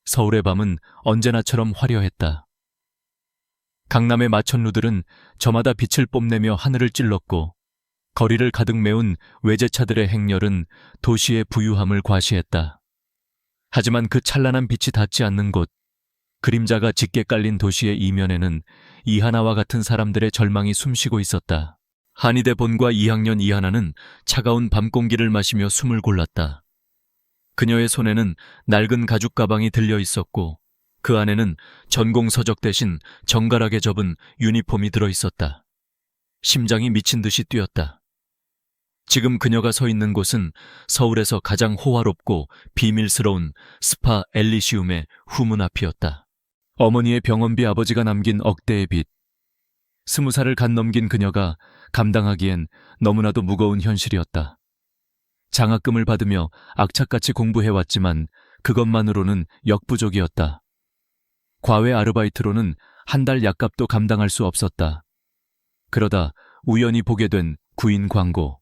서울의 밤은 언제나처럼 화려했다. 강남의 마천루들은 저마다 빛을 뽐내며 하늘을 찔렀고 거리를 가득 메운 외제차들의 행렬은 도시의 부유함을 과시했다. 하지만 그 찬란한 빛이 닿지 않는 곳, 그림자가 짙게 깔린 도시의 이면에는 이하나와 같은 사람들의 절망이 숨쉬고 있었다. 한의대 본과 2학년 이하나는 차가운 밤 공기를 마시며 숨을 골랐다. 그녀의 손에는 낡은 가죽 가방이 들려 있었고 그 안에는 전공 서적 대신 정갈하게 접은 유니폼이 들어 있었다. 심장이 미친 듯이 뛰었다. 지금 그녀가 서 있는 곳은 서울에서 가장 호화롭고 비밀스러운 스파 엘리시움의 후문 앞이었다. 어머니의 병원비, 아버지가 남긴 억대의 빚. 20살을 갓 넘긴 그녀가 감당하기엔 너무나도 무거운 현실이었다. 장학금을 받으며 악착같이 공부해왔지만 그것만으로는 역부족이었다. 과외 아르바이트로는 한 달 약값도 감당할 수 없었다. 그러다 우연히 보게 된 구인 광고.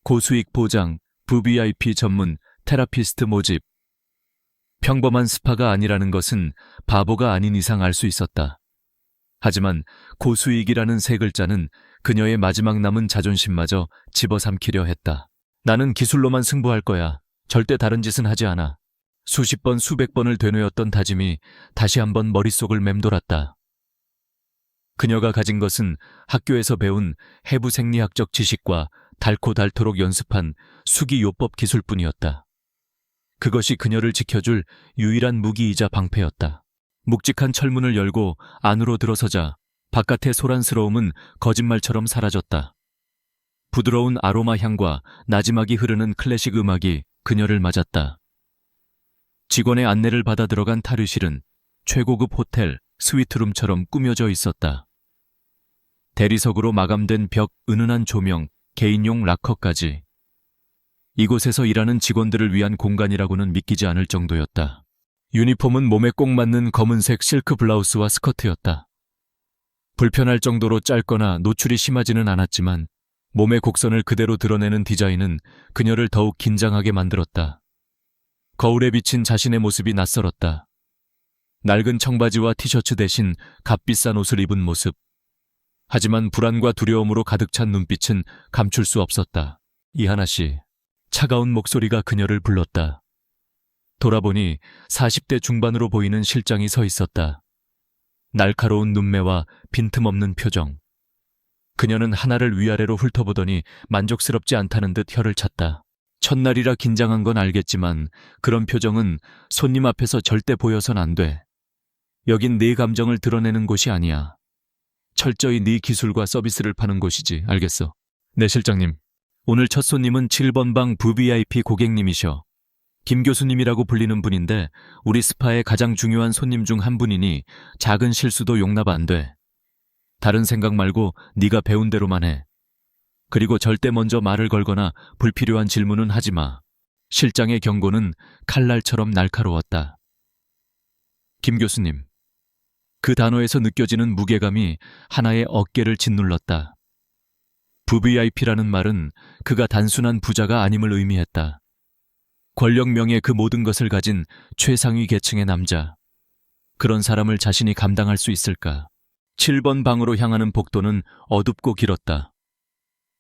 고수익 보장, VVIP 전문 테라피스트 모집. 평범한 스파가 아니라는 것은 바보가 아닌 이상 알 수 있었다. 하지만 고수익이라는 세 글자는 그녀의 마지막 남은 자존심마저 집어삼키려 했다. 나는 기술로만 승부할 거야. 절대 다른 짓은 하지 않아. 수십 번, 수백 번을 되뇌었던 다짐이 다시 한번 머릿속을 맴돌았다. 그녀가 가진 것은 학교에서 배운 해부 생리학적 지식과 닳고 닳도록 연습한 수기요법 기술뿐이었다. 그것이 그녀를 지켜줄 유일한 무기이자 방패였다. 묵직한 철문을 열고 안으로 들어서자 바깥의 소란스러움은 거짓말처럼 사라졌다. 부드러운 아로마 향과 나지막이 흐르는 클래식 음악이 그녀를 맞았다. 직원의 안내를 받아 들어간 탈의실은 최고급 호텔 스위트룸처럼 꾸며져 있었다. 대리석으로 마감된 벽, 은은한 조명, 개인용 락커까지. 이곳에서 일하는 직원들을 위한 공간이라고는 믿기지 않을 정도였다. 유니폼은 몸에 꼭 맞는 검은색 실크 블라우스와 스커트였다. 불편할 정도로 짧거나 노출이 심하지는 않았지만 몸의 곡선을 그대로 드러내는 디자인은 그녀를 더욱 긴장하게 만들었다. 거울에 비친 자신의 모습이 낯설었다. 낡은 청바지와 티셔츠 대신 값비싼 옷을 입은 모습. 하지만 불안과 두려움으로 가득 찬 눈빛은 감출 수 없었다. 이하나 씨. 차가운 목소리가 그녀를 불렀다. 돌아보니 40대 중반으로 보이는 실장이 서 있었다. 날카로운 눈매와 빈틈없는 표정. 그녀는 하나를 위아래로 훑어보더니 만족스럽지 않다는 듯 혀를 찼다. 첫날이라 긴장한 건 알겠지만 그런 표정은 손님 앞에서 절대 보여선 안 돼. 여긴 네 감정을 드러내는 곳이 아니야. 철저히 네 기술과 서비스를 파는 곳이지. 알겠어. 네, 실장님. 오늘 첫 손님은 7번 방 VVIP 고객님이셔. 김 교수님이라고 불리는 분인데 우리 스파의 가장 중요한 손님 중 한 분이니 작은 실수도 용납 안 돼. 다른 생각 말고 네가 배운 대로만 해. 그리고 절대 먼저 말을 걸거나 불필요한 질문은 하지 마. 실장의 경고는 칼날처럼 날카로웠다. 김 교수님. 그 단어에서 느껴지는 무게감이 하나의 어깨를 짓눌렀다. VVIP라는 말은 그가 단순한 부자가 아님을 의미했다. 권력, 명예, 그 모든 것을 가진 최상위 계층의 남자. 그런 사람을 자신이 감당할 수 있을까? 7번 방으로 향하는 복도는 어둡고 길었다.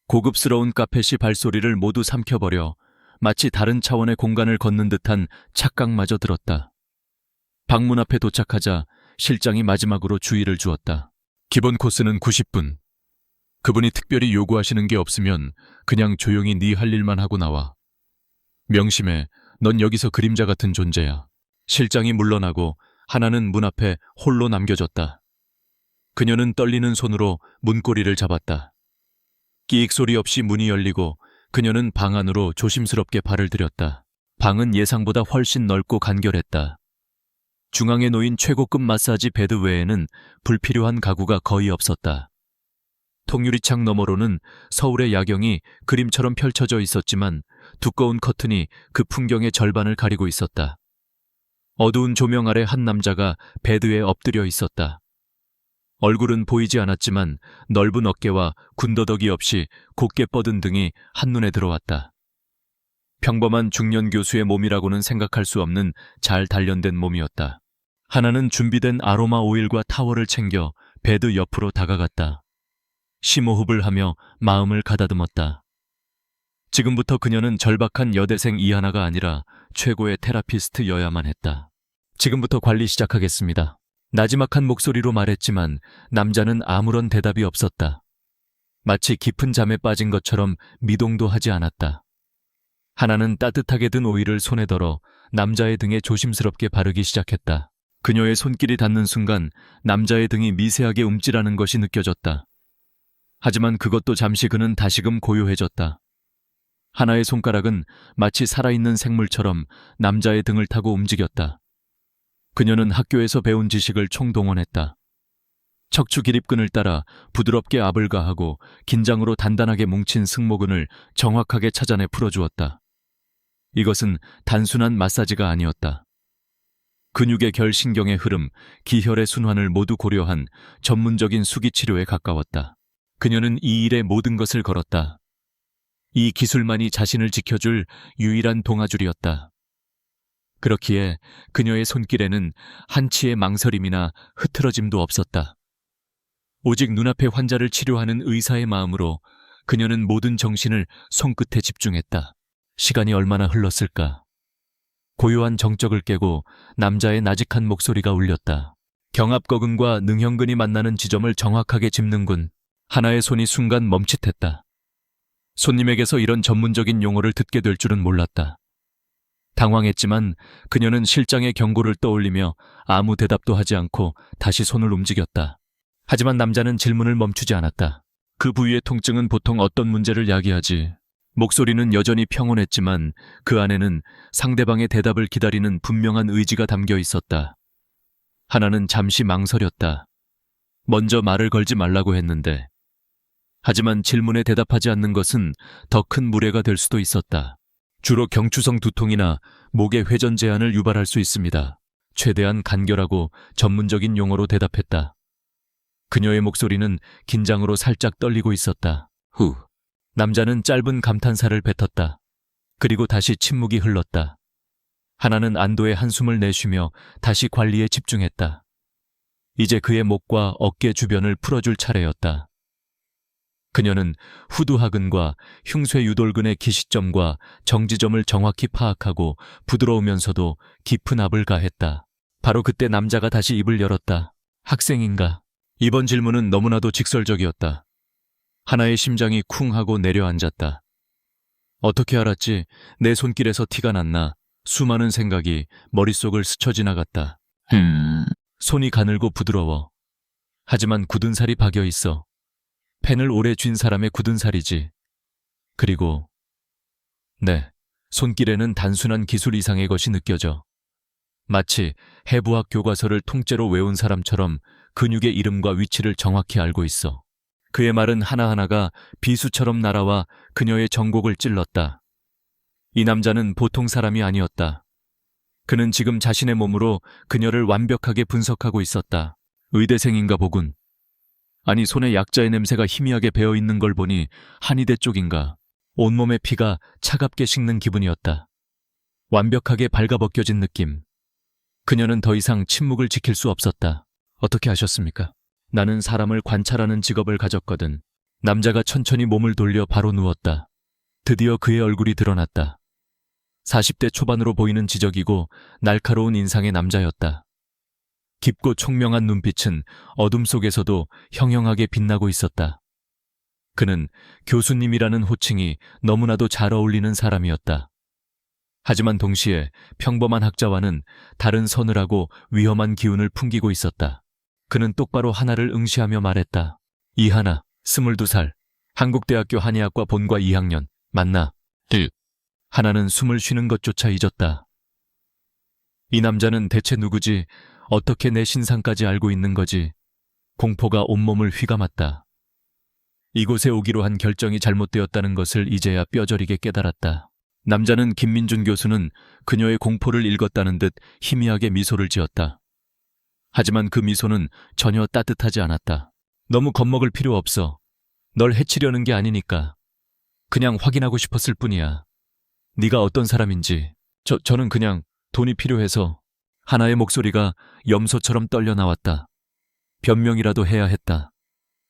고급스러운 카펫이 발소리를 모두 삼켜버려 마치 다른 차원의 공간을 걷는 듯한 착각마저 들었다. 방문 앞에 도착하자 실장이 마지막으로 주의를 주었다. 기본 코스는 90분. 그분이 특별히 요구하시는 게 없으면 그냥 조용히 네 할 일만 하고 나와. 명심해, 넌 여기서 그림자 같은 존재야. 실장이 물러나고 하나는 문 앞에 홀로 남겨졌다. 그녀는 떨리는 손으로 문고리를 잡았다. 끼익 소리 없이 문이 열리고 그녀는 방 안으로 조심스럽게 발을 들였다. 방은 예상보다 훨씬 넓고 간결했다. 중앙에 놓인 최고급 마사지 베드 외에는 불필요한 가구가 거의 없었다. 통유리창 너머로는 서울의 야경이 그림처럼 펼쳐져 있었지만 두꺼운 커튼이 그 풍경의 절반을 가리고 있었다. 어두운 조명 아래 한 남자가 베드에 엎드려 있었다. 얼굴은 보이지 않았지만 넓은 어깨와 군더더기 없이 곧게 뻗은 등이 한눈에 들어왔다. 평범한 중년 교수의 몸이라고는 생각할 수 없는 잘 단련된 몸이었다. 하나는 준비된 아로마 오일과 타월을 챙겨 베드 옆으로 다가갔다. 심호흡을 하며 마음을 가다듬었다. 지금부터 그녀는 절박한 여대생 이하나가 아니라 최고의 테라피스트여야만 했다. 지금부터 관리 시작하겠습니다. 나지막한 목소리로 말했지만 남자는 아무런 대답이 없었다. 마치 깊은 잠에 빠진 것처럼 미동도 하지 않았다. 하나는 따뜻하게 든 오일을 손에 덜어 남자의 등에 조심스럽게 바르기 시작했다. 그녀의 손길이 닿는 순간 남자의 등이 미세하게 움찔하는 것이 느껴졌다. 하지만 그것도 잠시 그는 다시금 고요해졌다. 하나의 손가락은 마치 살아있는 생물처럼 남자의 등을 타고 움직였다. 그녀는 학교에서 배운 지식을 총동원했다. 척추 기립근을 따라 부드럽게 압을 가하고 긴장으로 단단하게 뭉친 승모근을 정확하게 찾아내 풀어주었다. 이것은 단순한 마사지가 아니었다. 근육의 결신경의 흐름, 기혈의 순환을 모두 고려한 전문적인 수기 치료에 가까웠다. 그녀는 이 일에 모든 것을 걸었다. 이 기술만이 자신을 지켜줄 유일한 동아줄이었다. 그렇기에 그녀의 손길에는 한치의 망설임이나 흐트러짐도 없었다. 오직 눈앞의 환자를 치료하는 의사의 마음으로 그녀는 모든 정신을 손끝에 집중했다. 시간이 얼마나 흘렀을까? 고요한 정적을 깨고 남자의 나직한 목소리가 울렸다. 경합거근과 능형근이 만나는 지점을 정확하게 짚는군. 하나의 손이 순간 멈칫했다. 손님에게서 이런 전문적인 용어를 듣게 될 줄은 몰랐다. 당황했지만 그녀는 실장의 경고를 떠올리며 아무 대답도 하지 않고 다시 손을 움직였다. 하지만 남자는 질문을 멈추지 않았다. 그 부위의 통증은 보통 어떤 문제를 야기하지? 목소리는 여전히 평온했지만 그 안에는 상대방의 대답을 기다리는 분명한 의지가 담겨 있었다. 하나는 잠시 망설였다. 먼저 말을 걸지 말라고 했는데. 하지만 질문에 대답하지 않는 것은 더 큰 무례가 될 수도 있었다. 주로 경추성 두통이나 목의 회전 제한을 유발할 수 있습니다. 최대한 간결하고 전문적인 용어로 대답했다. 그녀의 목소리는 긴장으로 살짝 떨리고 있었다. 후. 남자는 짧은 감탄사를 뱉었다. 그리고 다시 침묵이 흘렀다. 하나는 안도의 한숨을 내쉬며 다시 관리에 집중했다. 이제 그의 목과 어깨 주변을 풀어줄 차례였다. 그녀는 후두하근과 흉쇄유돌근의 기시점과 정지점을 정확히 파악하고 부드러우면서도 깊은 압을 가했다. 바로 그때 남자가 다시 입을 열었다. 학생인가? 이번 질문은 너무나도 직설적이었다. 하나의 심장이 쿵 하고 내려앉았다. 어떻게 알았지? 내 손길에서 티가 났나? 수많은 생각이 머릿속을 스쳐 지나갔다. 손이 가늘고 부드러워. 하지만 굳은 살이 박여 있어. 펜을 오래 쥔 사람의 굳은 살이지. 그리고 네, 손길에는 단순한 기술 이상의 것이 느껴져. 마치 해부학 교과서를 통째로 외운 사람처럼 근육의 이름과 위치를 정확히 알고 있어. 그의 말은 하나하나가 비수처럼 날아와 그녀의 정곡을 찔렀다. 이 남자는 보통 사람이 아니었다. 그는 지금 자신의 몸으로 그녀를 완벽하게 분석하고 있었다. 의대생인가 보군. 아니, 손에 약자의 냄새가 희미하게 배어있는 걸 보니 한의대 쪽인가. 온몸의 피가 차갑게 식는 기분이었다. 완벽하게 발가벗겨진 느낌. 그녀는 더 이상 침묵을 지킬 수 없었다. 어떻게 아셨습니까? 나는 사람을 관찰하는 직업을 가졌거든. 남자가 천천히 몸을 돌려 바로 누웠다. 드디어 그의 얼굴이 드러났다. 40대 초반으로 보이는 지적이고 날카로운 인상의 남자였다. 깊고 총명한 눈빛은 어둠 속에서도 형형하게 빛나고 있었다. 그는 교수님이라는 호칭이 너무나도 잘 어울리는 사람이었다. 하지만 동시에 평범한 학자와는 다른 서늘하고 위험한 기운을 풍기고 있었다. 그는 똑바로 하나를 응시하며 말했다. 이하나, 22살, 한국대학교 한의학과 본과 2학년, 맞나? 하나는 숨을 쉬는 것조차 잊었다. 이 남자는 대체 누구지? 어떻게 내 신상까지 알고 있는 거지? 공포가 온몸을 휘감았다. 이곳에 오기로 한 결정이 잘못되었다는 것을 이제야 뼈저리게 깨달았다. 남자는 김민준 교수는 그녀의 공포를 읽었다는 듯 희미하게 미소를 지었다. 하지만 그 미소는 전혀 따뜻하지 않았다. 너무 겁먹을 필요 없어. 널 해치려는 게 아니니까. 그냥 확인하고 싶었을 뿐이야. 네가 어떤 사람인지. 저는 그냥 돈이 필요해서. 하나의 목소리가 염소처럼 떨려 나왔다. 변명이라도 해야 했다.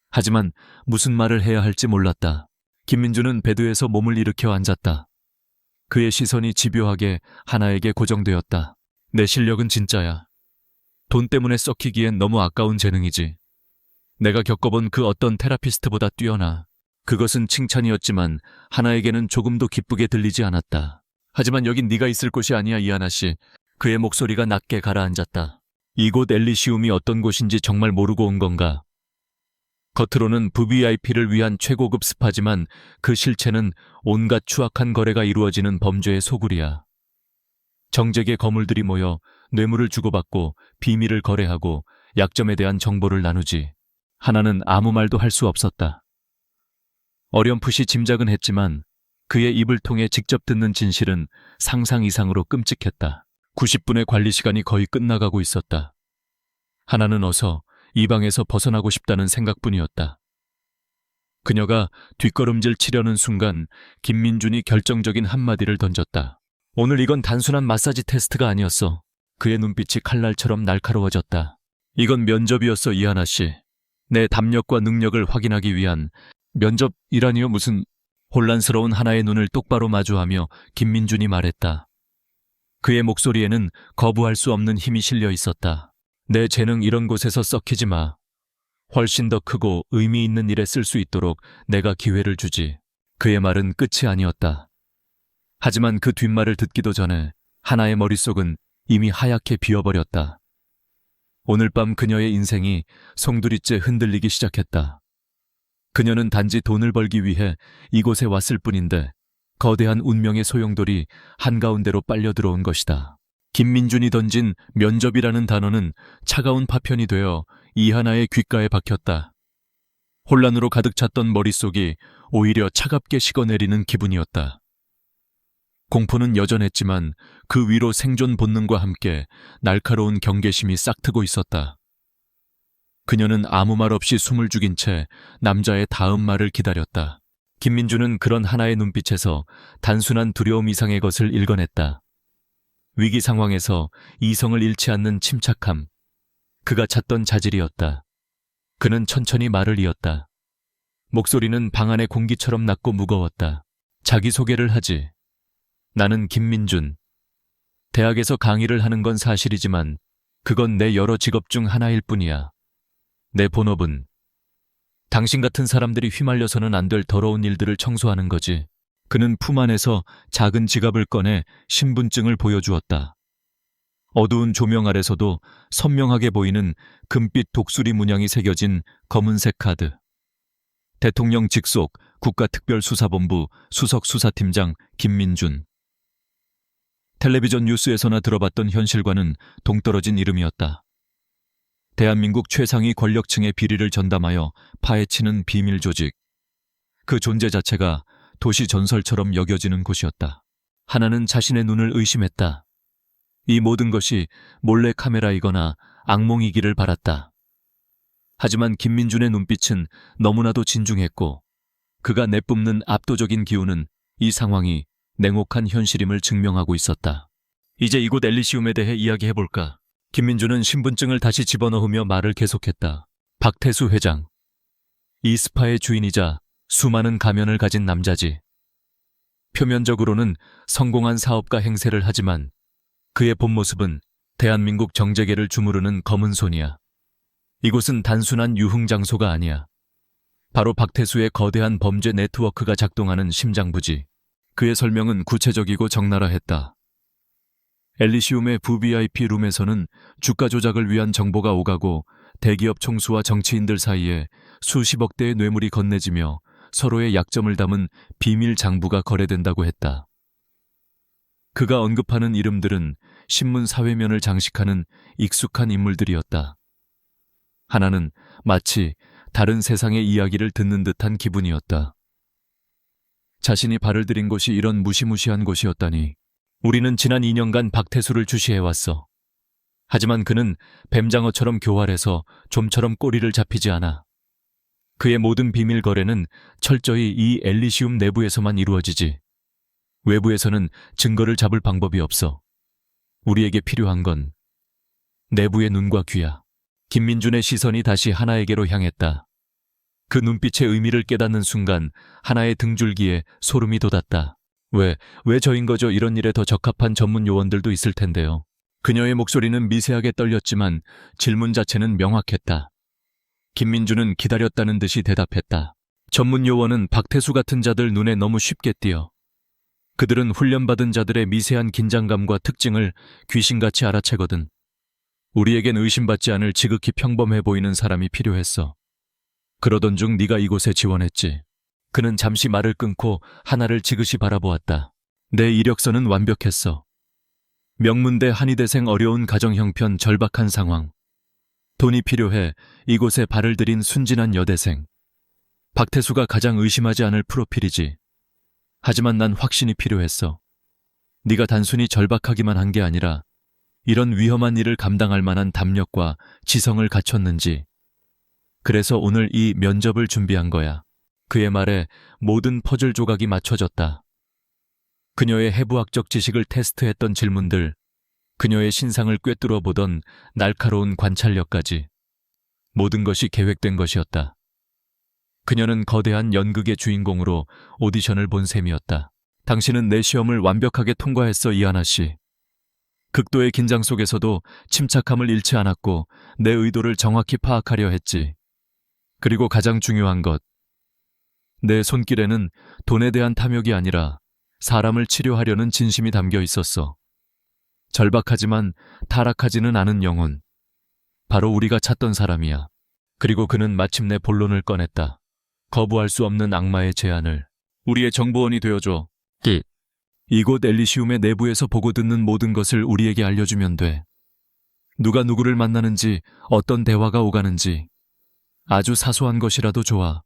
하지만 무슨 말을 해야 할지 몰랐다. 김민주는 베드에서 몸을 일으켜 앉았다. 그의 시선이 집요하게 하나에게 고정되었다. 내 실력은 진짜야. 돈 때문에 썩히기엔 너무 아까운 재능이지. 내가 겪어본 그 어떤 테라피스트보다 뛰어나. 그것은 칭찬이었지만 하나에게는 조금도 기쁘게 들리지 않았다. 하지만 여긴 네가 있을 곳이 아니야, 이하나 씨. 그의 목소리가 낮게 가라앉았다. 이곳 엘리시움이 어떤 곳인지 정말 모르고 온 건가? 겉으로는 VVIP를 위한 최고급 스파지만 그 실체는 온갖 추악한 거래가 이루어지는 범죄의 소굴이야. 정재계 거물들이 모여 뇌물을 주고받고 비밀을 거래하고 약점에 대한 정보를 나누지. 하나는 아무 말도 할 수 없었다. 어렴풋이 짐작은 했지만 그의 입을 통해 직접 듣는 진실은 상상 이상으로 끔찍했다. 90분의 관리 시간이 거의 끝나가고 있었다. 하나는 어서 이 방에서 벗어나고 싶다는 생각뿐이었다. 그녀가 뒷걸음질 치려는 순간 김민준이 결정적인 한마디를 던졌다. 오늘 이건 단순한 마사지 테스트가 아니었어. 그의 눈빛이 칼날처럼 날카로워졌다. 이건 면접이었어, 이하나 씨. 내 담력과 능력을 확인하기 위한. 면접이라니요? 무슨... 혼란스러운 하나의 눈을 똑바로 마주하며 김민준이 말했다. 그의 목소리에는 거부할 수 없는 힘이 실려 있었다. 내 재능 이런 곳에서 썩히지 마. 훨씬 더 크고 의미 있는 일에 쓸 수 있도록 내가 기회를 주지. 그의 말은 끝이 아니었다. 하지만 그 뒷말을 듣기도 전에 하나의 머릿속은 이미 하얗게 비어버렸다. 오늘 밤 그녀의 인생이 송두리째 흔들리기 시작했다. 그녀는 단지 돈을 벌기 위해 이곳에 왔을 뿐인데 거대한 운명의 소용돌이 한가운데로 빨려 들어온 것이다. 김민준이 던진 면접이라는 단어는 차가운 파편이 되어 이하나의 귓가에 박혔다. 혼란으로 가득 찼던 머릿속이 오히려 차갑게 식어내리는 기분이었다. 공포는 여전했지만 그 위로 생존 본능과 함께 날카로운 경계심이 싹트고 있었다. 그녀는 아무 말 없이 숨을 죽인 채 남자의 다음 말을 기다렸다. 김민주는 그런 하나의 눈빛에서 단순한 두려움 이상의 것을 읽어냈다. 위기 상황에서 이성을 잃지 않는 침착함, 그가 찾던 자질이었다. 그는 천천히 말을 이었다. 목소리는 방 안의 공기처럼 낮고 무거웠다. 자기소개를 하지. 나는 김민준. 대학에서 강의를 하는 건 사실이지만 그건 내 여러 직업 중 하나일 뿐이야. 내 본업은 당신 같은 사람들이 휘말려서는 안 될 더러운 일들을 청소하는 거지. 그는 품 안에서 작은 지갑을 꺼내 신분증을 보여주었다. 어두운 조명 아래서도 선명하게 보이는 금빛 독수리 문양이 새겨진 검은색 카드. 대통령 직속 국가특별수사본부 수석수사팀장 김민준. 텔레비전 뉴스에서나 들어봤던 현실과는 동떨어진 이름이었다. 대한민국 최상위 권력층의 비리를 전담하여 파헤치는 비밀 조직. 그 존재 자체가 도시 전설처럼 여겨지는 곳이었다. 하나는 자신의 눈을 의심했다. 이 모든 것이 몰래 카메라이거나 악몽이기를 바랐다. 하지만 김민준의 눈빛은 너무나도 진중했고 그가 내뿜는 압도적인 기운은 이 상황이 냉혹한 현실임을 증명하고 있었다. 이제 이곳 엘리시움에 대해 이야기해볼까? 김민준은 신분증을 다시 집어넣으며 말을 계속했다. 박태수 회장. 이 스파의 주인이자 수많은 가면을 가진 남자지. 표면적으로는 성공한 사업가 행세를 하지만 그의 본 모습은 대한민국 정재계를 주무르는 검은 손이야. 이곳은 단순한 유흥장소가 아니야. 바로 박태수의 거대한 범죄 네트워크가 작동하는 심장부지. 그의 설명은 구체적이고 적나라했다. 엘리시움의 VVIP 룸에서는 주가 조작을 위한 정보가 오가고 대기업 총수와 정치인들 사이에 수십억 대의 뇌물이 건네지며 서로의 약점을 담은 비밀 장부가 거래된다고 했다. 그가 언급하는 이름들은 신문 사회면을 장식하는 익숙한 인물들이었다. 하나는 마치 다른 세상의 이야기를 듣는 듯한 기분이었다. 자신이 발을 들인 곳이 이런 무시무시한 곳이었다니. 우리는 지난 2년간 박태수를 주시해왔어. 하지만 그는 뱀장어처럼 교활해서 좀처럼 꼬리를 잡히지 않아. 그의 모든 비밀 거래는 철저히 이 엘리시움 내부에서만 이루어지지. 외부에서는 증거를 잡을 방법이 없어. 우리에게 필요한 건 내부의 눈과 귀야. 김민준의 시선이 다시 하나에게로 향했다. 그 눈빛의 의미를 깨닫는 순간 하나의 등줄기에 소름이 돋았다. 왜 저인 거죠? 이런 일에 더 적합한 전문 요원들도 있을 텐데요. 그녀의 목소리는 미세하게 떨렸지만 질문 자체는 명확했다. 김민준은 기다렸다는 듯이 대답했다. 전문 요원은 박태수 같은 자들 눈에 너무 쉽게 띄어. 그들은 훈련받은 자들의 미세한 긴장감과 특징을 귀신같이 알아채거든. 우리에겐 의심받지 않을 지극히 평범해 보이는 사람이 필요했어. 그러던 중 네가 이곳에 지원했지. 그는 잠시 말을 끊고 하나를 지그시 바라보았다. 내 이력서는 완벽했어. 명문대 한의대생 어려운 가정 형편 절박한 상황. 돈이 필요해 이곳에 발을 들인 순진한 여대생. 박태수가 가장 의심하지 않을 프로필이지. 하지만 난 확신이 필요했어. 네가 단순히 절박하기만 한 게 아니라 이런 위험한 일을 감당할 만한 담력과 지성을 갖췄는지. 그래서 오늘 이 면접을 준비한 거야. 그의 말에 모든 퍼즐 조각이 맞춰졌다. 그녀의 해부학적 지식을 테스트했던 질문들, 그녀의 신상을 꿰뚫어 보던 날카로운 관찰력까지. 모든 것이 계획된 것이었다. 그녀는 거대한 연극의 주인공으로 오디션을 본 셈이었다. 당신은 내 시험을 완벽하게 통과했어, 이하나 씨. 극도의 긴장 속에서도 침착함을 잃지 않았고 내 의도를 정확히 파악하려 했지. 그리고 가장 중요한 것. 내 손길에는 돈에 대한 탐욕이 아니라 사람을 치료하려는 진심이 담겨 있었어. 절박하지만 타락하지는 않은 영혼. 바로 우리가 찾던 사람이야. 그리고 그는 마침내 본론을 꺼냈다. 거부할 수 없는 악마의 제안을. 우리의 정보원이 되어줘. 이곳 엘리시움의 내부에서 보고 듣는 모든 것을 우리에게 알려주면 돼. 누가 누구를 만나는지, 어떤 대화가 오가는지. 아주 사소한 것이라도 좋아.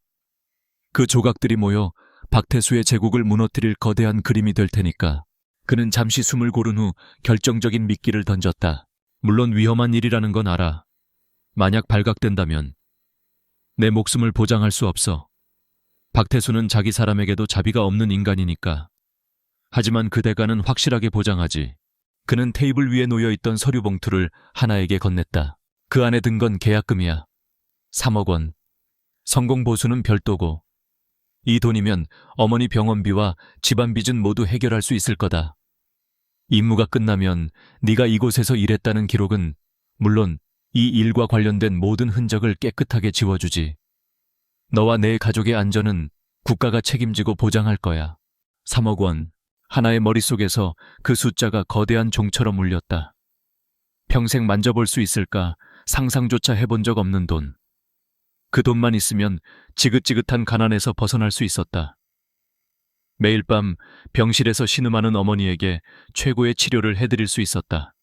그 조각들이 모여 박태수의 제국을 무너뜨릴 거대한 그림이 될 테니까. 그는 잠시 숨을 고른 후 결정적인 미끼를 던졌다. 물론 위험한 일이라는 건 알아. 만약 발각된다면 내 목숨을 보장할 수 없어. 박태수는 자기 사람에게도 자비가 없는 인간이니까. 하지만 그 대가는 확실하게 보장하지. 그는 테이블 위에 놓여있던 서류 봉투를 하나에게 건넸다. 그 안에 든 건 계약금이야. 3억 원. 성공 보수는 별도고. 이 돈이면 어머니 병원비와 집안 빚은 모두 해결할 수 있을 거다. 임무가 끝나면 네가 이곳에서 일했다는 기록은 물론 이 일과 관련된 모든 흔적을 깨끗하게 지워주지. 너와 내 가족의 안전은 국가가 책임지고 보장할 거야. 3억 원. 하나의 머릿속에서 그 숫자가 거대한 종처럼 울렸다. 평생 만져볼 수 있을까 상상조차 해본 적 없는 돈. 그 돈만 있으면 지긋지긋한 가난에서 벗어날 수 있었다. 매일 밤 병실에서 신음하는 어머니에게 최고의 치료를 해드릴 수 있었다.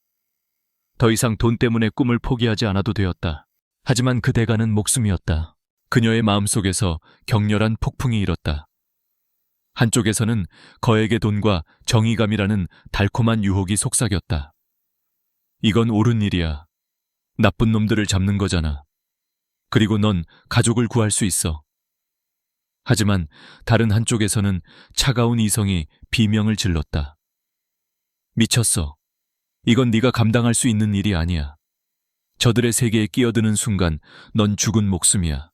더 이상 돈 때문에 꿈을 포기하지 않아도 되었다. 하지만 그 대가는 목숨이었다. 그녀의 마음속에서 격렬한 폭풍이 일었다. 한쪽에서는 거액의 돈과 정의감이라는 달콤한 유혹이 속삭였다. 이건 옳은 일이야. 나쁜 놈들을 잡는 거잖아. 그리고 넌 가족을 구할 수 있어. 하지만 다른 한쪽에서는 차가운 이성이 비명을 질렀다. 미쳤어. 이건 네가 감당할 수 있는 일이 아니야. 저들의 세계에 끼어드는 순간 넌 죽은 목숨이야.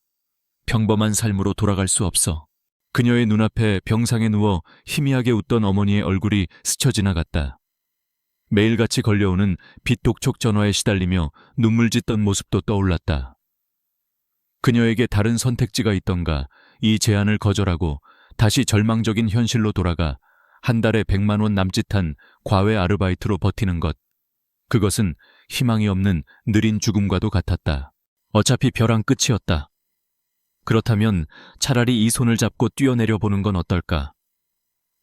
평범한 삶으로 돌아갈 수 없어. 그녀의 눈앞에 병상에 누워 희미하게 웃던 어머니의 얼굴이 스쳐 지나갔다. 매일같이 걸려오는 빛독촉 전화에 시달리며 눈물 짓던 모습도 떠올랐다. 그녀에게 다른 선택지가 있던가 이 제안을 거절하고 다시 절망적인 현실로 돌아가 한 달에 100만 원 남짓한 과외 아르바이트로 버티는 것. 그것은 희망이 없는 느린 죽음과도 같았다. 어차피 벼랑 끝이었다. 그렇다면 차라리 이 손을 잡고 뛰어내려 보는 건 어떨까?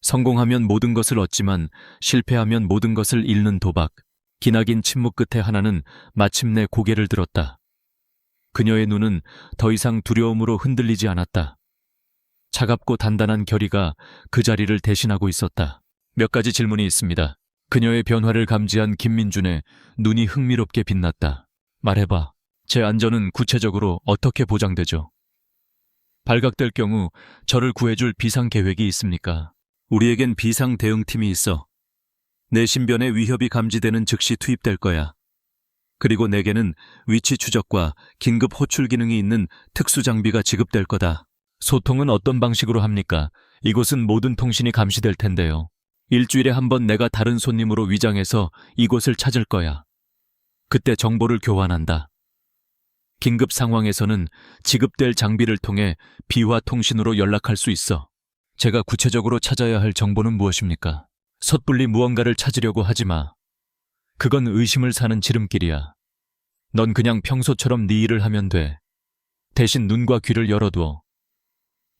성공하면 모든 것을 얻지만 실패하면 모든 것을 잃는 도박. 기나긴 침묵 끝에 하나는 마침내 고개를 들었다. 그녀의 눈은 더 이상 두려움으로 흔들리지 않았다. 차갑고 단단한 결의가 그 자리를 대신하고 있었다. 몇 가지 질문이 있습니다. 그녀의 변화를 감지한 김민준의 눈이 흥미롭게 빛났다. 말해봐. 제 안전은 구체적으로 어떻게 보장되죠? 발각될 경우 저를 구해줄 비상 계획이 있습니까? 우리에겐 비상 대응팀이 있어. 내 신변에 위협이 감지되는 즉시 투입될 거야. 그리고 내게는 위치 추적과 긴급 호출 기능이 있는 특수 장비가 지급될 거다. 소통은 어떤 방식으로 합니까? 이곳은 모든 통신이 감시될 텐데요. 일주일에 한 번 내가 다른 손님으로 위장해서 이곳을 찾을 거야. 그때 정보를 교환한다. 긴급 상황에서는 지급될 장비를 통해 비화 통신으로 연락할 수 있어. 제가 구체적으로 찾아야 할 정보는 무엇입니까? 섣불리 무언가를 찾으려고 하지 마. 그건 의심을 사는 지름길이야. 넌 그냥 평소처럼 네 일을 하면 돼. 대신 눈과 귀를 열어두어.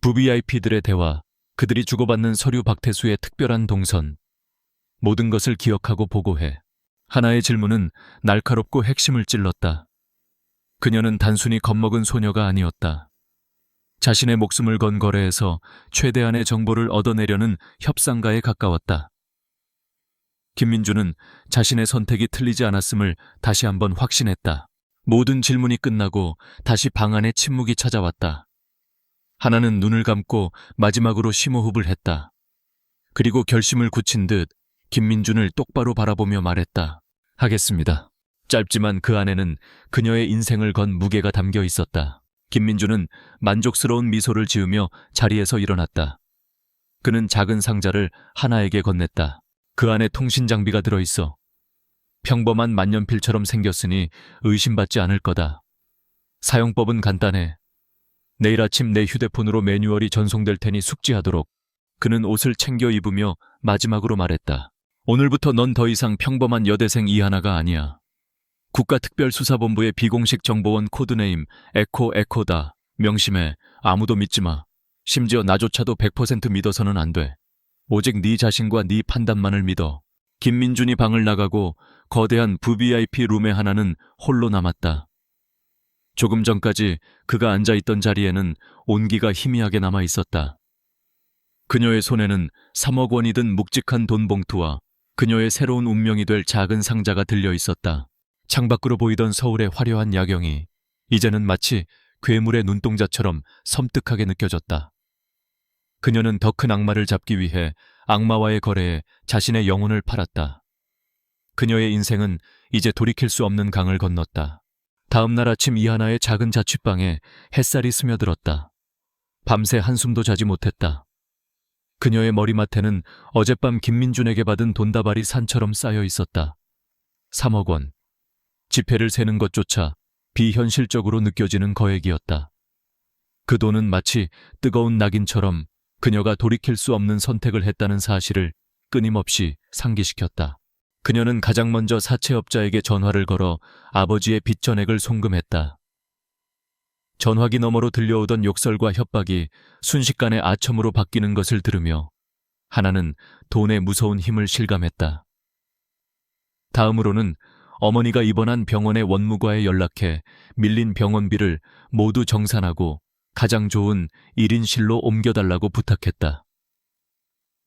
VVIP들의 대화, 그들이 주고받는 서류 박태수의 특별한 동선. 모든 것을 기억하고 보고해. 하나의 질문은 날카롭고 핵심을 찔렀다. 그녀는 단순히 겁먹은 소녀가 아니었다. 자신의 목숨을 건 거래에서 최대한의 정보를 얻어내려는 협상가에 가까웠다. 김민주는 자신의 선택이 틀리지 않았음을 다시 한번 확신했다. 모든 질문이 끝나고 다시 방 안에 침묵이 찾아왔다. 하나는 눈을 감고 마지막으로 심호흡을 했다. 그리고 결심을 굳힌 듯 김민준을 똑바로 바라보며 말했다. 하겠습니다. 짧지만 그 안에는 그녀의 인생을 건 무게가 담겨 있었다. 김민준은 만족스러운 미소를 지으며 자리에서 일어났다. 그는 작은 상자를 하나에게 건넸다. 그 안에 통신 장비가 들어있어. 평범한 만년필처럼 생겼으니 의심받지 않을 거다. 사용법은 간단해. 내일 아침 내 휴대폰으로 매뉴얼이 전송될 테니 숙지하도록. 그는 옷을 챙겨 입으며 마지막으로 말했다. 오늘부터 넌 더 이상 평범한 여대생 이하나가 아니야. 국가특별수사본부의 비공식 정보원 코드네임 에코다. 명심해. 아무도 믿지 마. 심지어 나조차도 100% 믿어서는 안 돼. 오직 네 자신과 네 판단만을 믿어. 김민준이 방을 나가고 거대한 VVIP 룸의 하나는 홀로 남았다. 조금 전까지 그가 앉아있던 자리에는 온기가 희미하게 남아 있었다. 그녀의 손에는 3억 원이 든 묵직한 돈 봉투와 그녀의 새로운 운명이 될 작은 상자가 들려 있었다. 창밖으로 보이던 서울의 화려한 야경이 이제는 마치 괴물의 눈동자처럼 섬뜩하게 느껴졌다. 그녀는 더 큰 악마를 잡기 위해 악마와의 거래에 자신의 영혼을 팔았다. 그녀의 인생은 이제 돌이킬 수 없는 강을 건넜다. 다음 날 아침 이하나의 작은 자취방에 햇살이 스며들었다. 밤새 한숨도 자지 못했다. 그녀의 머리맡에는 어젯밤 김민준에게 받은 돈다발이 산처럼 쌓여 있었다. 3억 원. 지폐를 세는 것조차 비현실적으로 느껴지는 거액이었다. 그 돈은 마치 뜨거운 낙인처럼 그녀가 돌이킬 수 없는 선택을 했다는 사실을 끊임없이 상기시켰다. 그녀는 가장 먼저 사채업자에게 전화를 걸어 아버지의 빚 전액을 송금했다. 전화기 너머로 들려오던 욕설과 협박이 순식간에 아첨으로 바뀌는 것을 들으며 하나는 돈의 무서운 힘을 실감했다. 다음으로는 어머니가 입원한 병원의 원무과에 연락해 밀린 병원비를 모두 정산하고 가장 좋은 1인실로 옮겨달라고 부탁했다.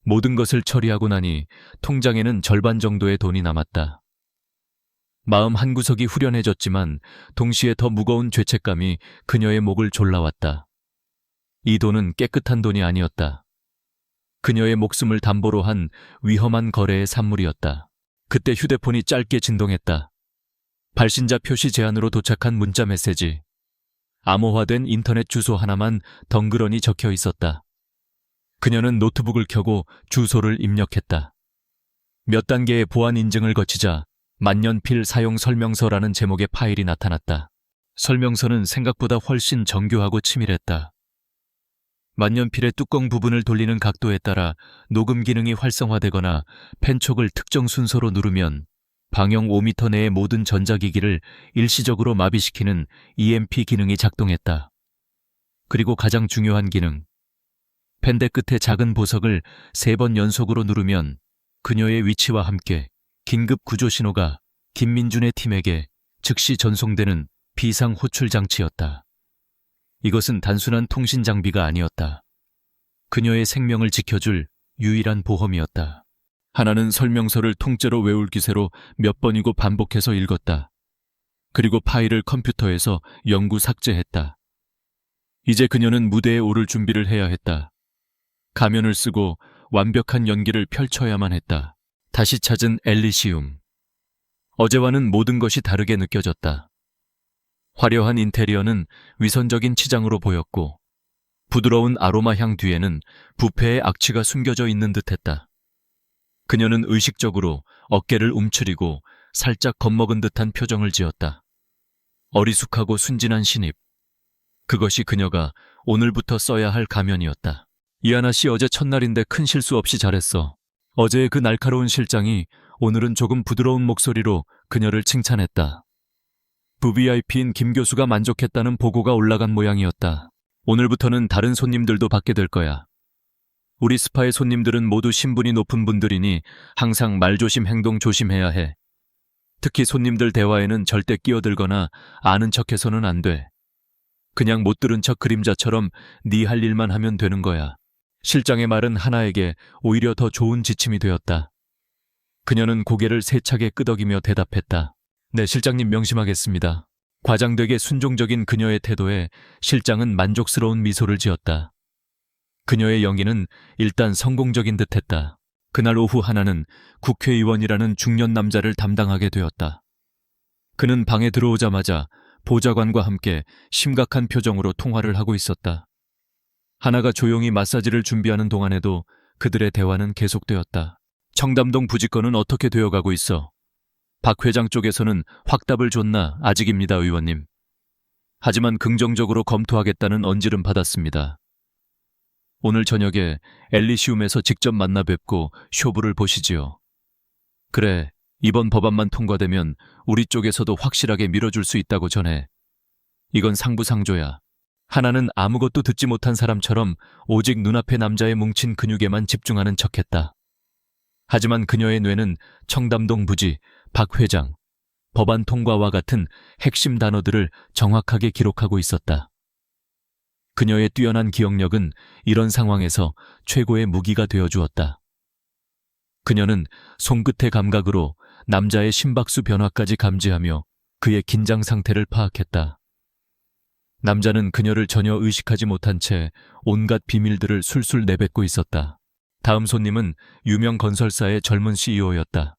모든 것을 처리하고 나니 통장에는 절반 정도의 돈이 남았다. 마음 한구석이 후련해졌지만 동시에 더 무거운 죄책감이 그녀의 목을 졸라왔다. 이 돈은 깨끗한 돈이 아니었다. 그녀의 목숨을 담보로 한 위험한 거래의 산물이었다. 그때 휴대폰이 짧게 진동했다. 발신자 표시 제한으로 도착한 문자 메시지. 암호화된 인터넷 주소 하나만 덩그러니 적혀 있었다. 그녀는 노트북을 켜고 주소를 입력했다. 몇 단계의 보안 인증을 거치자 만년필 사용 설명서라는 제목의 파일이 나타났다. 설명서는 생각보다 훨씬 정교하고 치밀했다. 만년필의 뚜껑 부분을 돌리는 각도에 따라 녹음 기능이 활성화되거나 펜촉을 특정 순서로 누르면 방형 5m 내의 모든 전자기기를 일시적으로 마비시키는 EMP 기능이 작동했다. 그리고 가장 중요한 기능, 펜대 끝에 작은 보석을 3번 연속으로 누르면 그녀의 위치와 함께 긴급 구조 신호가 김민준의 팀에게 즉시 전송되는 비상 호출 장치였다. 이것은 단순한 통신 장비가 아니었다. 그녀의 생명을 지켜줄 유일한 보험이었다. 하나는 설명서를 통째로 외울 기세로 몇 번이고 반복해서 읽었다. 그리고 파일을 컴퓨터에서 영구 삭제했다. 이제 그녀는 무대에 오를 준비를 해야 했다. 가면을 쓰고 완벽한 연기를 펼쳐야만 했다. 다시 찾은 엘리시움. 어제와는 모든 것이 다르게 느껴졌다. 화려한 인테리어는 위선적인 치장으로 보였고 부드러운 아로마 향 뒤에는 부패의 악취가 숨겨져 있는 듯했다. 그녀는 의식적으로 어깨를 움츠리고 살짝 겁먹은 듯한 표정을 지었다. 어리숙하고 순진한 신입. 그것이 그녀가 오늘부터 써야 할 가면이었다. 이하나 씨, 어제 첫날인데 큰 실수 없이 잘했어. 어제의 그 날카로운 실장이 오늘은 조금 부드러운 목소리로 그녀를 칭찬했다. VVIP인 김 교수가 만족했다는 보고가 올라간 모양이었다. 오늘부터는 다른 손님들도 받게 될 거야. 우리 스파의 손님들은 모두 신분이 높은 분들이니 항상 말조심 행동 조심해야 해. 특히 손님들 대화에는 절대 끼어들거나 아는 척해서는 안 돼. 그냥 못 들은 척 그림자처럼 네 할 일만 하면 되는 거야. 실장의 말은 하나에게 오히려 더 좋은 지침이 되었다. 그녀는 고개를 세차게 끄덕이며 대답했다. 네, 실장님 명심하겠습니다. 과장되게 순종적인 그녀의 태도에 실장은 만족스러운 미소를 지었다. 그녀의 연기는 일단 성공적인 듯했다. 그날 오후 하나는 국회의원이라는 중년 남자를 담당하게 되었다. 그는 방에 들어오자마자 보좌관과 함께 심각한 표정으로 통화를 하고 있었다. 하나가 조용히 마사지를 준비하는 동안에도 그들의 대화는 계속되었다. 청담동 부지건은 어떻게 되어가고 있어? 박 회장 쪽에서는 확답을 줬나? 아직입니다, 의원님. 하지만 긍정적으로 검토하겠다는 언질은 받았습니다. 오늘 저녁에 엘리시움에서 직접 만나 뵙고 쇼부를 보시지요. 그래, 이번 법안만 통과되면 우리 쪽에서도 확실하게 밀어줄 수 있다고 전해. 이건 상부상조야. 하나는 아무것도 듣지 못한 사람처럼 오직 눈앞의 남자의 뭉친 근육에만 집중하는 척했다. 하지만 그녀의 뇌는 청담동 부지, 박 회장, 법안 통과와 같은 핵심 단어들을 정확하게 기록하고 있었다. 그녀의 뛰어난 기억력은 이런 상황에서 최고의 무기가 되어주었다. 그녀는 손끝의 감각으로 남자의 심박수 변화까지 감지하며 그의 긴장 상태를 파악했다. 남자는 그녀를 전혀 의식하지 못한 채 온갖 비밀들을 술술 내뱉고 있었다. 다음 손님은 유명 건설사의 젊은 CEO였다.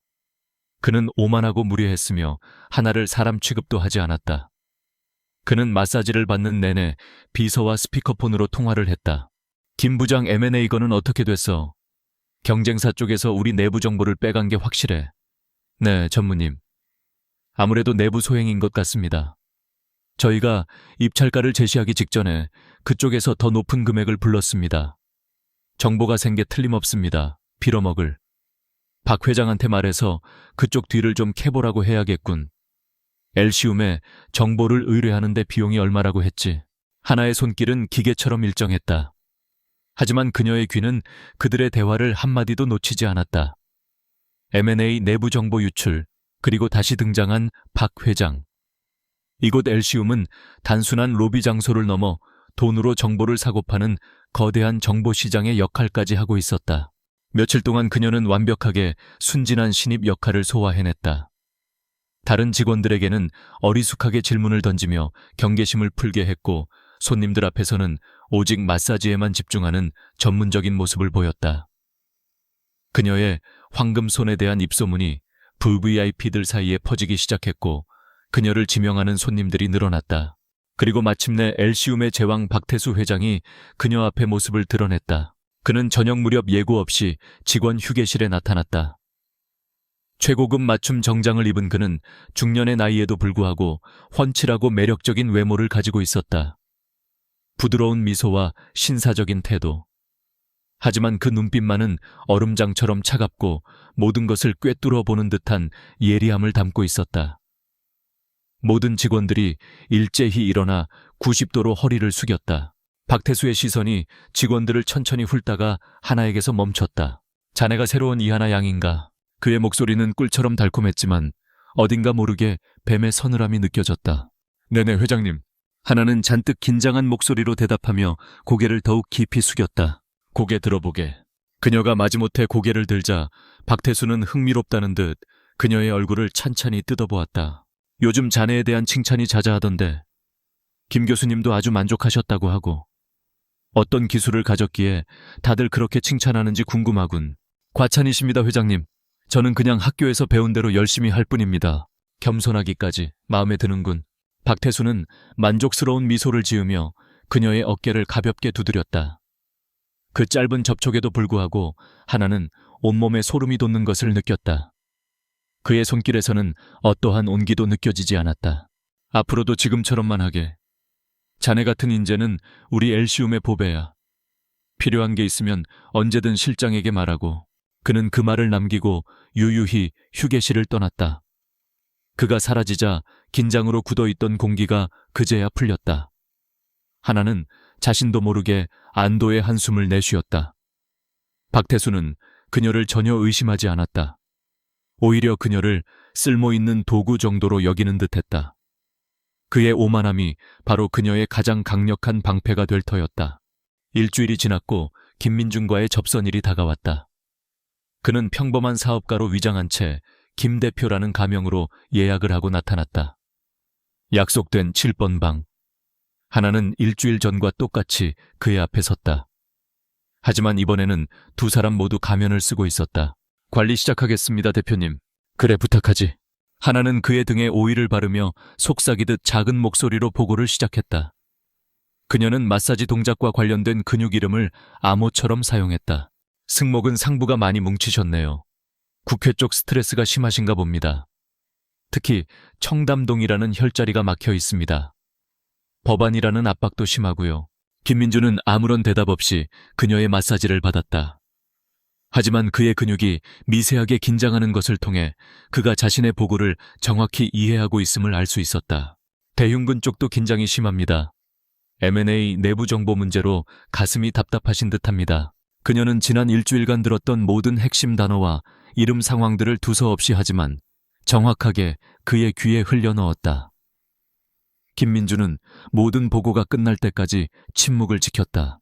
그는 오만하고 무례했으며 하나를 사람 취급도 하지 않았다. 그는 마사지를 받는 내내 비서와 스피커폰으로 통화를 했다. 김 부장, M&A 건은 어떻게 됐어? 경쟁사 쪽에서 우리 내부 정보를 빼간 게 확실해. 네, 전무님. 아무래도 내부 소행인 것 같습니다. 저희가 입찰가를 제시하기 직전에 그쪽에서 더 높은 금액을 불렀습니다. 정보가 센 게 틀림없습니다. 빌어먹을. 박 회장한테 말해서 그쪽 뒤를 좀 캐보라고 해야겠군. 엘시움에 정보를 의뢰하는데 비용이 얼마라고 했지. 하나의 손길은 기계처럼 일정했다. 하지만 그녀의 귀는 그들의 대화를 한마디도 놓치지 않았다. M&A 내부 정보 유출, 그리고 다시 등장한 박 회장. 이곳 엘시움은 단순한 로비 장소를 넘어 돈으로 정보를 사고 파는 거대한 정보시장의 역할까지 하고 있었다. 며칠 동안 그녀는 완벽하게 순진한 신입 역할을 소화해냈다. 다른 직원들에게는 어리숙하게 질문을 던지며 경계심을 풀게 했고 손님들 앞에서는 오직 마사지에만 집중하는 전문적인 모습을 보였다. 그녀의 황금손에 대한 입소문이 VVIP들 사이에 퍼지기 시작했고 그녀를 지명하는 손님들이 늘어났다. 그리고 마침내 엘시움의 제왕 박태수 회장이 그녀 앞에 모습을 드러냈다. 그는 저녁 무렵 예고 없이 직원 휴게실에 나타났다. 최고급 맞춤 정장을 입은 그는 중년의 나이에도 불구하고 훤칠하고 매력적인 외모를 가지고 있었다. 부드러운 미소와 신사적인 태도. 하지만 그 눈빛만은 얼음장처럼 차갑고 모든 것을 꿰뚫어 보는 듯한 예리함을 담고 있었다. 모든 직원들이 일제히 일어나 90도로 허리를 숙였다. 박태수의 시선이 직원들을 천천히 훑다가 하나에게서 멈췄다. 자네가 새로운 이하나 양인가? 그의 목소리는 꿀처럼 달콤했지만 어딘가 모르게 뱀의 서늘함이 느껴졌다. 네네, 회장님. 하나는 잔뜩 긴장한 목소리로 대답하며 고개를 더욱 깊이 숙였다. 고개 들어보게. 그녀가 마지못해 고개를 들자 박태수는 흥미롭다는 듯 그녀의 얼굴을 찬찬히 뜯어보았다. 요즘 자네에 대한 칭찬이 자자하던데 김 교수님도 아주 만족하셨다고 하고. 어떤 기술을 가졌기에 다들 그렇게 칭찬하는지 궁금하군. 과찬이십니다, 회장님. 저는 그냥 학교에서 배운 대로 열심히 할 뿐입니다. 겸손하기까지 마음에 드는군. 박태수는 만족스러운 미소를 지으며 그녀의 어깨를 가볍게 두드렸다. 그 짧은 접촉에도 불구하고 하나는 온몸에 소름이 돋는 것을 느꼈다. 그의 손길에서는 어떠한 온기도 느껴지지 않았다. 앞으로도 지금처럼만 하게. 자네 같은 인재는 우리 엘시움의 보배야. 필요한 게 있으면 언제든 실장에게 말하고. 그는 그 말을 남기고 유유히 휴게실을 떠났다. 그가 사라지자 긴장으로 굳어있던 공기가 그제야 풀렸다. 하나는 자신도 모르게 안도의 한숨을 내쉬었다. 박태수는 그녀를 전혀 의심하지 않았다. 오히려 그녀를 쓸모있는 도구 정도로 여기는 듯했다. 그의 오만함이 바로 그녀의 가장 강력한 방패가 될 터였다. 일주일이 지났고 김민중과의 접선일이 다가왔다. 그는 평범한 사업가로 위장한 채 김 대표라는 가명으로 예약을 하고 나타났다. 약속된 7번 방. 하나는 일주일 전과 똑같이 그의 앞에 섰다. 하지만 이번에는 두 사람 모두 가면을 쓰고 있었다. 관리 시작하겠습니다, 대표님. 그래, 부탁하지. 하나는 그의 등에 오일을 바르며 속삭이듯 작은 목소리로 보고를 시작했다. 그녀는 마사지 동작과 관련된 근육 이름을 암호처럼 사용했다. 승목은 상부가 많이 뭉치셨네요. 국회 쪽 스트레스가 심하신가 봅니다. 특히 청담동이라는 혈자리가 막혀 있습니다. 법안이라는 압박도 심하고요. 김민주는 아무런 대답 없이 그녀의 마사지를 받았다. 하지만 그의 근육이 미세하게 긴장하는 것을 통해 그가 자신의 보고를 정확히 이해하고 있음을 알 수 있었다. 대흉근 쪽도 긴장이 심합니다. M&A 내부 정보 문제로 가슴이 답답하신 듯합니다. 그녀는 지난 일주일간 들었던 모든 핵심 단어와 이름 상황들을 두서없이 하지만 정확하게 그의 귀에 흘려 넣었다. 김민주는 모든 보고가 끝날 때까지 침묵을 지켰다.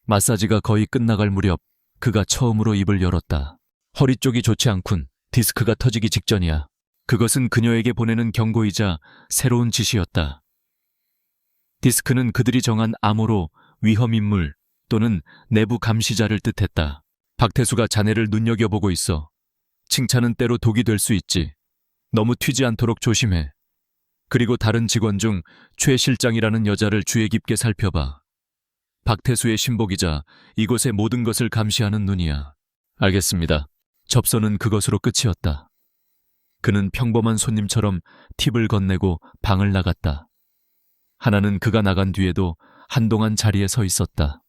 마사지가 거의 끝나갈 무렵 그가 처음으로 입을 열었다. 허리 쪽이 좋지 않군. 디스크가 터지기 직전이야. 그것은 그녀에게 보내는 경고이자 새로운 지시였다. 디스크는 그들이 정한 암호로 위험인물 또는 내부 감시자를 뜻했다. 박태수가 자네를 눈여겨보고 있어. 칭찬은 때로 독이 될 수 있지. 너무 튀지 않도록 조심해. 그리고 다른 직원 중 최 실장이라는 여자를 주의 깊게 살펴봐. 박태수의 신복이자 이곳의 모든 것을 감시하는 눈이야. 알겠습니다. 접선은 그것으로 끝이었다. 그는 평범한 손님처럼 팁을 건네고 방을 나갔다. 하나는 그가 나간 뒤에도 한동안 자리에 서 있었다.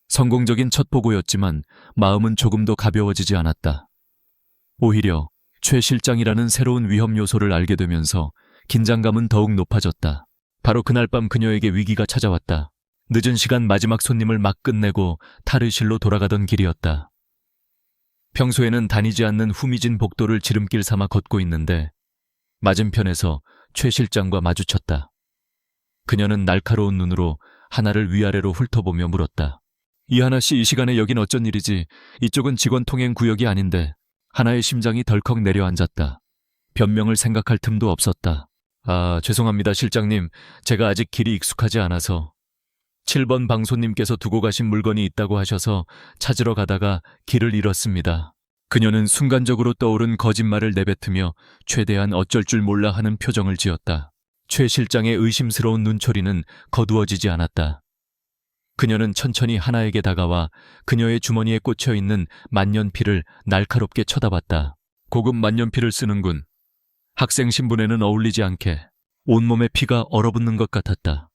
성공적인 첫 보고였지만 마음은 조금도 가벼워지지 않았다. 오히려 최 실장이라는 새로운 위험 요소를 알게 되면서 긴장감은 더욱 높아졌다. 바로 그날 밤 그녀에게 위기가 찾아왔다. 늦은 시간 마지막 손님을 막 끝내고 탈의실로 돌아가던 길이었다. 평소에는 다니지 않는 후미진 복도를 지름길 삼아 걷고 있는데 맞은편에서 최 실장과 마주쳤다. 그녀는 날카로운 눈으로 하나를 위아래로 훑어보며 물었다. 이하나 씨, 이 시간에 여긴 어쩐 일이지? 이쪽은 직원 통행 구역이 아닌데. 하나의 심장이 덜컥 내려앉았다. 변명을 생각할 틈도 없었다. 아, 죄송합니다, 실장님. 제가 아직 길이 익숙하지 않아서. 7번 방 손님께서 두고 가신 물건이 있다고 하셔서 찾으러 가다가 길을 잃었습니다. 그녀는 순간적으로 떠오른 거짓말을 내뱉으며 최대한 어쩔 줄 몰라 하는 표정을 지었다. 최 실장의 의심스러운 눈초리는 거두어지지 않았다. 그녀는 천천히 하나에게 다가와 그녀의 주머니에 꽂혀 있는 만년필을 날카롭게 쳐다봤다. 고급 만년필을 쓰는군. 학생 신분에는 어울리지 않게 온몸에 피가 얼어붙는 것 같았다.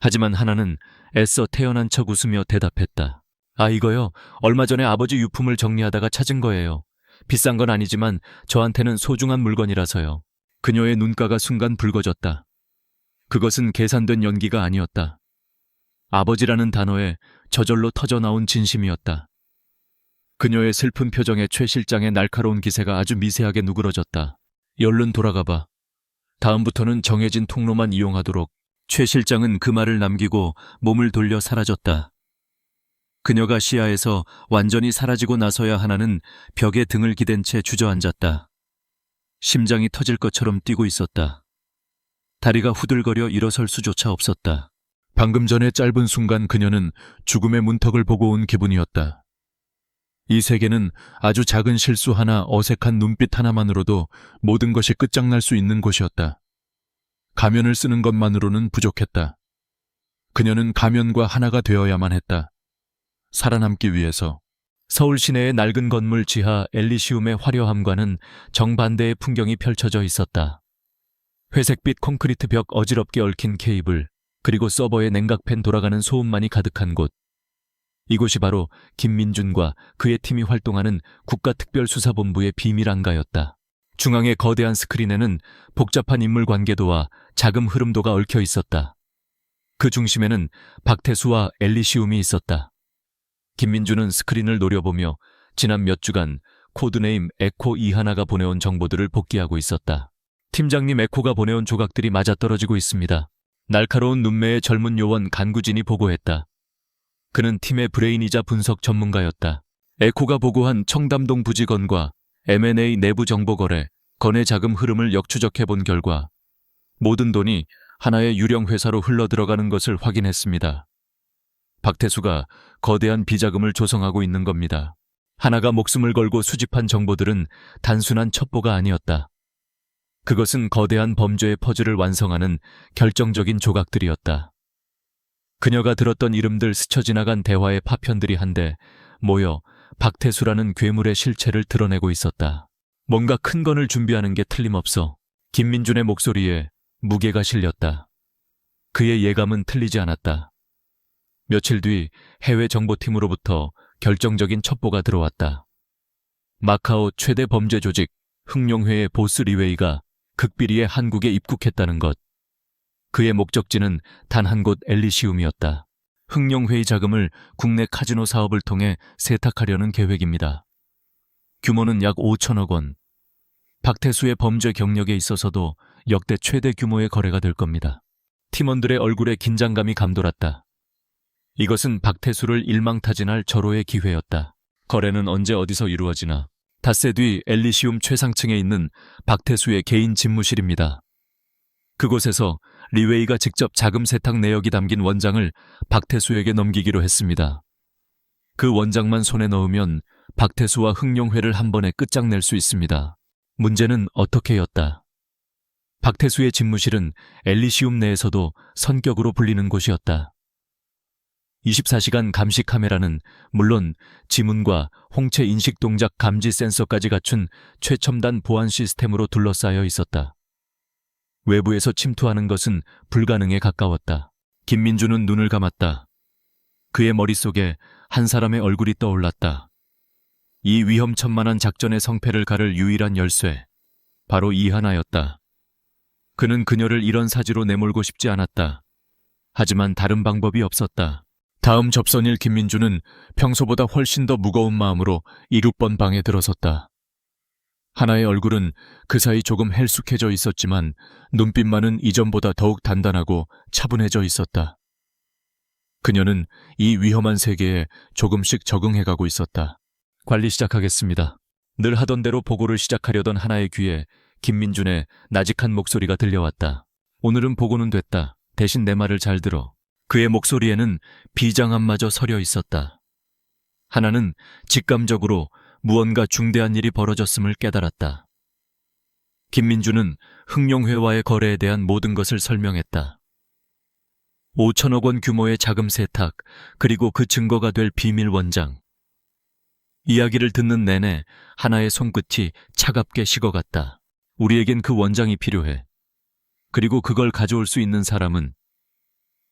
하지만 하나는 애써 태연한 척 웃으며 대답했다. 아, 이거요. 얼마 전에 아버지 유품을 정리하다가 찾은 거예요. 비싼 건 아니지만 저한테는 소중한 물건이라서요. 그녀의 눈가가 순간 붉어졌다. 그것은 계산된 연기가 아니었다. 아버지라는 단어에 저절로 터져나온 진심이었다. 그녀의 슬픈 표정에 최 실장의 날카로운 기세가 아주 미세하게 누그러졌다. 얼른 돌아가봐. 다음부터는 정해진 통로만 이용하도록. 최 실장은 그 말을 남기고 몸을 돌려 사라졌다. 그녀가 시야에서 완전히 사라지고 나서야 하나는 벽에 등을 기댄 채 주저앉았다. 심장이 터질 것처럼 뛰고 있었다. 다리가 후들거려 일어설 수조차 없었다. 방금 전에 짧은 순간 그녀는 죽음의 문턱을 보고 온 기분이었다. 이 세계는 아주 작은 실수 하나, 어색한 눈빛 하나만으로도 모든 것이 끝장날 수 있는 곳이었다. 가면을 쓰는 것만으로는 부족했다. 그녀는 가면과 하나가 되어야만 했다. 살아남기 위해서. 서울 시내의 낡은 건물 지하 엘리시움의 화려함과는 정반대의 풍경이 펼쳐져 있었다. 회색빛 콘크리트 벽 어지럽게 얽힌 케이블, 그리고 서버의 냉각팬 돌아가는 소음만이 가득한 곳. 이곳이 바로 김민준과 그의 팀이 활동하는 국가특별수사본부의 비밀 안가였다. 중앙의 거대한 스크린에는 복잡한 인물 관계도와 자금 흐름도가 얽혀 있었다. 그 중심에는 박태수와 엘리시움이 있었다. 김민준은 스크린을 노려보며 지난 몇 주간 코드네임 에코 이하나가 보내온 정보들을 복기하고 있었다. 팀장님, 에코가 보내온 조각들이 맞아떨어지고 있습니다. 날카로운 눈매의 젊은 요원 간구진이 보고했다. 그는 팀의 브레인이자 분석 전문가였다. 에코가 보고한 청담동 부지 건과 M&A 내부 정보 거래, 거래 자금 흐름을 역추적해본 결과 모든 돈이 하나의 유령 회사로 흘러들어가는 것을 확인했습니다. 박태수가 거대한 비자금을 조성하고 있는 겁니다. 하나가 목숨을 걸고 수집한 정보들은 단순한 첩보가 아니었다. 그것은 거대한 범죄의 퍼즐을 완성하는 결정적인 조각들이었다. 그녀가 들었던 이름들, 스쳐 지나간 대화의 파편들이 한데 모여 박태수라는 괴물의 실체를 드러내고 있었다. 뭔가 큰 건을 준비하는 게 틀림없어. 김민준의 목소리에 무게가 실렸다. 그의 예감은 틀리지 않았다. 며칠 뒤 해외 정보팀으로부터 결정적인 첩보가 들어왔다. 마카오 최대 범죄 조직 흥룡회의 보스 리웨이가 극비리에 한국에 입국했다는 것. 그의 목적지는 단 한 곳, 엘리시움이었다. 흥룡회의 자금을 국내 카지노 사업을 통해 세탁하려는 계획입니다. 규모는 약 5천억 원. 박태수의 범죄 경력에 있어서도 역대 최대 규모의 거래가 될 겁니다. 팀원들의 얼굴에 긴장감이 감돌았다. 이것은 박태수를 일망타진할 절호의 기회였다. 거래는 언제 어디서 이루어지나. 닷새 뒤 엘리시움 최상층에 있는 박태수의 개인 집무실입니다. 그곳에서 리웨이가 직접 자금 세탁 내역이 담긴 원장을 박태수에게 넘기기로 했습니다. 그 원장만 손에 넣으면 박태수와 흥룡회를 한 번에 끝장낼 수 있습니다. 문제는 어떻게였다. 박태수의 집무실은 엘리시움 내에서도 선격으로 불리는 곳이었다. 24시간 감시 카메라는 물론 지문과 홍채 인식 동작 감지 센서까지 갖춘 최첨단 보안 시스템으로 둘러싸여 있었다. 외부에서 침투하는 것은 불가능에 가까웠다. 김민준은 눈을 감았다. 그의 머릿속에 한 사람의 얼굴이 떠올랐다. 이 위험천만한 작전의 성패를 가를 유일한 열쇠, 바로 이하나였다. 그는 그녀를 이런 사지로 내몰고 싶지 않았다. 하지만 다른 방법이 없었다. 다음 접선일 김민준은 평소보다 훨씬 더 무거운 마음으로 2,6번 방에 들어섰다. 하나의 얼굴은 그 사이 조금 헬쑥해져 있었지만 눈빛만은 이전보다 더욱 단단하고 차분해져 있었다. 그녀는 이 위험한 세계에 조금씩 적응해가고 있었다. 관리 시작하겠습니다. 늘 하던 대로 보고를 시작하려던 하나의 귀에 김민준의 나직한 목소리가 들려왔다. 오늘은 보고는 됐다. 대신 내 말을 잘 들어. 그의 목소리에는 비장함마저 서려 있었다. 하나는 직감적으로 무언가 중대한 일이 벌어졌음을 깨달았다. 김민준은 흥룡회와의 거래에 대한 모든 것을 설명했다. 5천억 원 규모의 자금 세탁, 그리고 그 증거가 될 비밀 원장. 이야기를 듣는 내내 하나의 손끝이 차갑게 식어갔다. 우리에겐 그 원장이 필요해. 그리고 그걸 가져올 수 있는 사람은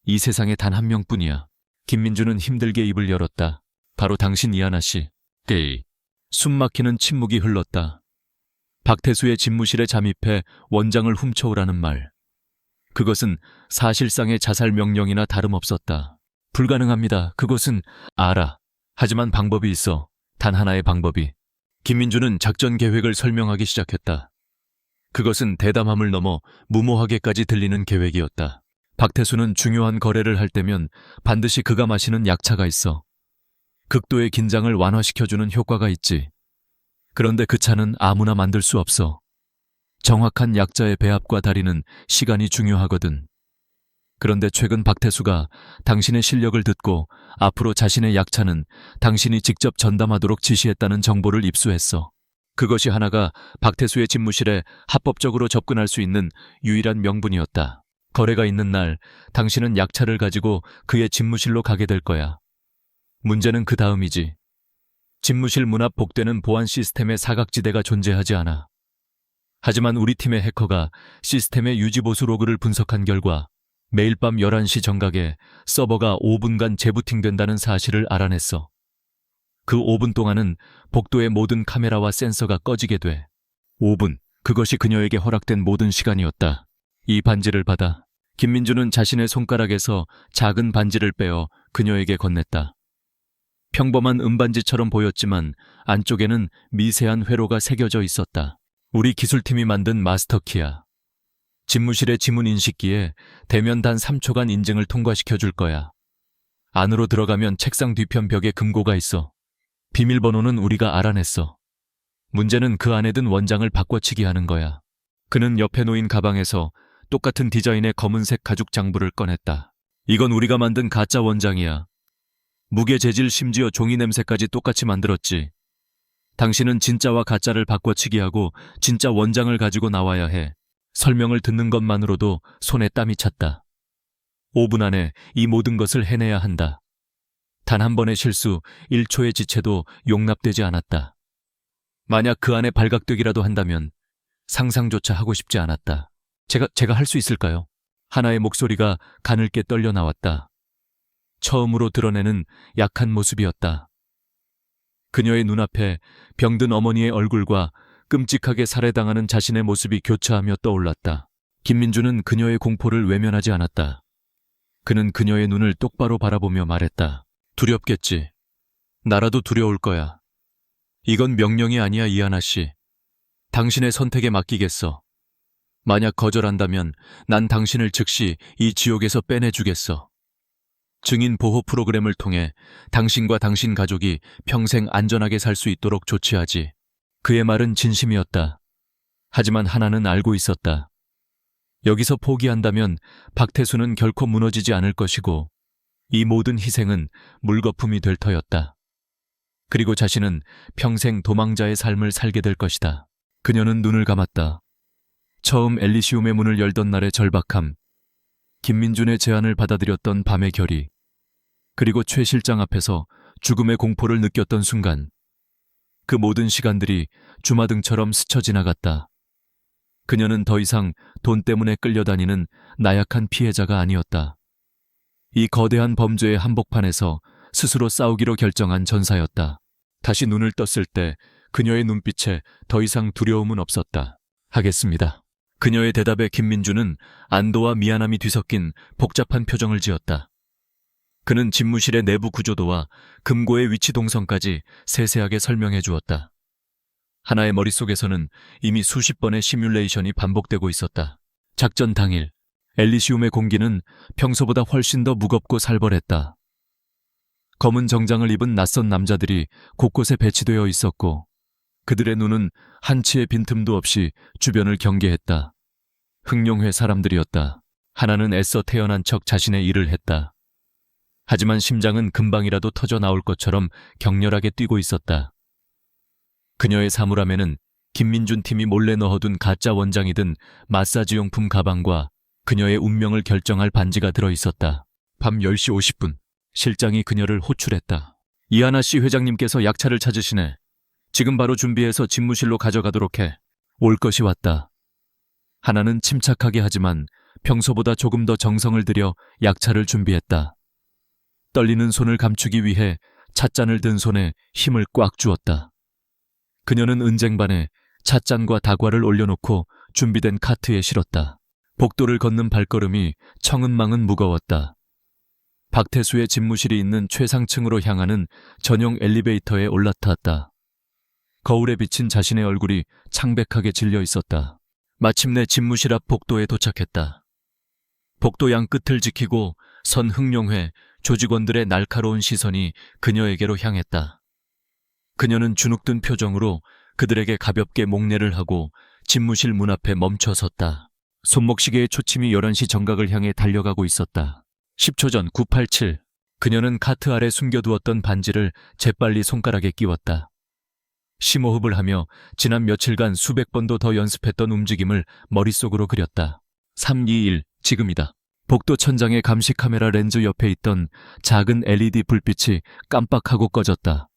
이 세상에 단 한 명뿐이야. 김민준은 힘들게 입을 열었다. 바로 당신 이하나 씨. 숨막히는 침묵이 흘렀다. 박태수의 집무실에 잠입해 원장을 훔쳐오라는 말. 그것은 사실상의 자살 명령이나 다름없었다. 불가능합니다. 그것은 알아. 하지만 방법이 있어. 단 하나의 방법이. 김민준은 작전 계획을 설명하기 시작했다. 그것은 대담함을 넘어 무모하게까지 들리는 계획이었다. 박태수는 중요한 거래를 할 때면 반드시 그가 마시는 약차가 있어. 극도의 긴장을 완화시켜주는 효과가 있지. 그런데 그 차는 아무나 만들 수 없어. 정확한 약자의 배합과 다리는 시간이 중요하거든. 그런데 최근 박태수가 당신의 실력을 듣고 앞으로 자신의 약차는 당신이 직접 전담하도록 지시했다는 정보를 입수했어. 그것이 하나가 박태수의 집무실에 합법적으로 접근할 수 있는 유일한 명분이었다. 거래가 있는 날 당신은 약차를 가지고 그의 집무실로 가게 될 거야. 문제는 그 다음이지. 집무실 문 앞 복되는 보안 시스템에 사각지대가 존재하지 않아. 하지만 우리 팀의 해커가 시스템의 유지보수 로그를 분석한 결과 매일 밤 11시 정각에 서버가 5분간 재부팅된다는 사실을 알아냈어. 그 5분 동안은 복도의 모든 카메라와 센서가 꺼지게 돼. 5분, 그것이 그녀에게 허락된 모든 시간이었다. 이 반지를 받아 김민주는 자신의 손가락에서 작은 반지를 빼어 그녀에게 건넸다. 평범한 은반지처럼 보였지만 안쪽에는 미세한 회로가 새겨져 있었다. 우리 기술팀이 만든 마스터키야. 집무실의 지문 인식기에 대면 단 3초간 인증을 통과시켜 줄 거야. 안으로 들어가면 책상 뒤편 벽에 금고가 있어. 비밀번호는 우리가 알아냈어. 문제는 그 안에 든 원장을 바꿔치기 하는 거야. 그는 옆에 놓인 가방에서 똑같은 디자인의 검은색 가죽 장부를 꺼냈다. 이건 우리가 만든 가짜 원장이야. 무게 재질 심지어 종이 냄새까지 똑같이 만들었지. 당신은 진짜와 가짜를 바꿔치기하고 진짜 원장을 가지고 나와야 해. 설명을 듣는 것만으로도 손에 땀이 찼다. 5분 안에 이 모든 것을 해내야 한다. 단 한 번의 실수, 1초의 지체도 용납되지 않았다. 만약 그 안에 발각되기라도 한다면 상상조차 하고 싶지 않았다. 제가 할 수 있을까요? 하나의 목소리가 가늘게 떨려 나왔다. 처음으로 드러내는 약한 모습이었다. 그녀의 눈앞에 병든 어머니의 얼굴과 끔찍하게 살해당하는 자신의 모습이 교차하며 떠올랐다. 김민주는 그녀의 공포를 외면하지 않았다. 그는 그녀의 눈을 똑바로 바라보며 말했다. 두렵겠지. 나라도 두려울 거야. 이건 명령이 아니야, 이하나 씨. 당신의 선택에 맡기겠어. 만약 거절한다면 난 당신을 즉시 이 지옥에서 빼내주겠어. 증인 보호 프로그램을 통해 당신과 당신 가족이 평생 안전하게 살 수 있도록 조치하지. 그의 말은 진심이었다. 하지만 하나는 알고 있었다. 여기서 포기한다면 박태수는 결코 무너지지 않을 것이고 이 모든 희생은 물거품이 될 터였다. 그리고 자신은 평생 도망자의 삶을 살게 될 것이다. 그녀는 눈을 감았다. 처음 엘리시움의 문을 열던 날의 절박함, 김민준의 제안을 받아들였던 밤의 결의, 그리고 최 실장 앞에서 죽음의 공포를 느꼈던 순간, 그 모든 시간들이 주마등처럼 스쳐 지나갔다. 그녀는 더 이상 돈 때문에 끌려다니는 나약한 피해자가 아니었다. 이 거대한 범죄의 한복판에서 스스로 싸우기로 결정한 전사였다. 다시 눈을 떴을 때 그녀의 눈빛에 더 이상 두려움은 없었다. 하겠습니다. 그녀의 대답에 김민주는 안도와 미안함이 뒤섞인 복잡한 표정을 지었다. 그는 집무실의 내부 구조도와 금고의 위치 동선까지 세세하게 설명해 주었다. 하나의 머릿속에서는 이미 수십 번의 시뮬레이션이 반복되고 있었다. 작전 당일, 엘리시움의 공기는 평소보다 훨씬 더 무겁고 살벌했다. 검은 정장을 입은 낯선 남자들이 곳곳에 배치되어 있었고 그들의 눈은 한치의 빈틈도 없이 주변을 경계했다. 흑룡회 사람들이었다. 하나는 애써 태어난 척 자신의 일을 했다. 하지만 심장은 금방이라도 터져 나올 것처럼 격렬하게 뛰고 있었다. 그녀의 사물함에는 김민준 팀이 몰래 넣어둔 가짜 원장이 든 마사지용품 가방과 그녀의 운명을 결정할 반지가 들어있었다. 밤 10시 50분, 실장이 그녀를 호출했다. 이하나 씨 회장님께서 약차를 찾으시네. 지금 바로 준비해서 집무실로 가져가도록 해. 올 것이 왔다. 하나는 침착하게 하지만 평소보다 조금 더 정성을 들여 약차를 준비했다. 떨리는 손을 감추기 위해 찻잔을 든 손에 힘을 꽉 주었다. 그녀는 은쟁반에 찻잔과 다과를 올려놓고 준비된 카트에 실었다. 복도를 걷는 발걸음이 청은망은 무거웠다. 박태수의 집무실이 있는 최상층으로 향하는 전용 엘리베이터에 올라탔다. 거울에 비친 자신의 얼굴이 창백하게 질려 있었다. 마침내 집무실 앞 복도에 도착했다. 복도 양 끝을 지키고 선 흑룡회 조직원들의 날카로운 시선이 그녀에게로 향했다. 그녀는 주눅든 표정으로 그들에게 가볍게 목례를 하고 집무실 문 앞에 멈춰 섰다. 손목시계의 초침이 11시 정각을 향해 달려가고 있었다. 10초 전 987. 그녀는 카트 아래 숨겨두었던 반지를 재빨리 손가락에 끼웠다. 심호흡을 하며 지난 며칠간 수백 번도 더 연습했던 움직임을 머릿속으로 그렸다. 321, 지금이다. 복도 천장의 감시 카메라 렌즈 옆에 있던 작은 LED 불빛이 깜빡하고 꺼졌다.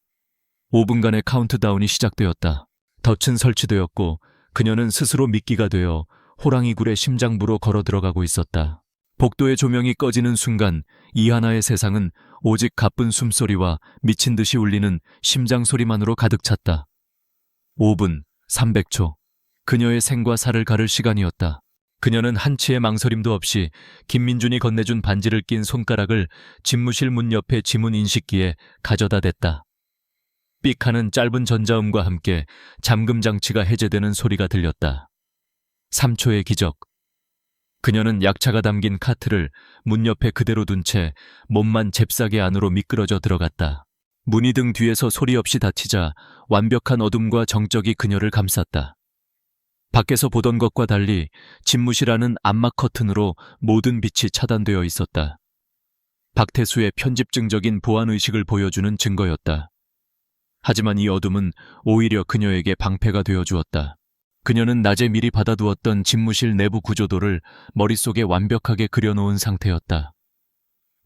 5분간의 카운트다운이 시작되었다. 덫은 설치되었고 그녀는 스스로 미끼가 되어 호랑이 굴의 심장부로 걸어 들어가고 있었다. 복도의 조명이 꺼지는 순간 이하나의 세상은 오직 가쁜 숨소리와 미친 듯이 울리는 심장 소리만으로 가득 찼다. 5분, 300초. 그녀의 생과 사를 가를 시간이었다. 그녀는 한치의 망설임도 없이 김민준이 건네준 반지를 낀 손가락을 집무실 문 옆에 지문 인식기에 가져다 댔다. 삑하는 짧은 전자음과 함께 잠금 장치가 해제되는 소리가 들렸다. 3초의 기적. 그녀는 약차가 담긴 카트를 문 옆에 그대로 둔 채 몸만 잽싸게 안으로 미끄러져 들어갔다. 문이 등 뒤에서 소리 없이 닫히자 완벽한 어둠과 정적이 그녀를 감쌌다. 밖에서 보던 것과 달리 집무실 안은 암막 커튼으로 모든 빛이 차단되어 있었다. 박태수의 편집증적인 보안의식을 보여주는 증거였다. 하지만 이 어둠은 오히려 그녀에게 방패가 되어주었다. 그녀는 낮에 미리 받아두었던 집무실 내부 구조도를 머릿속에 완벽하게 그려놓은 상태였다.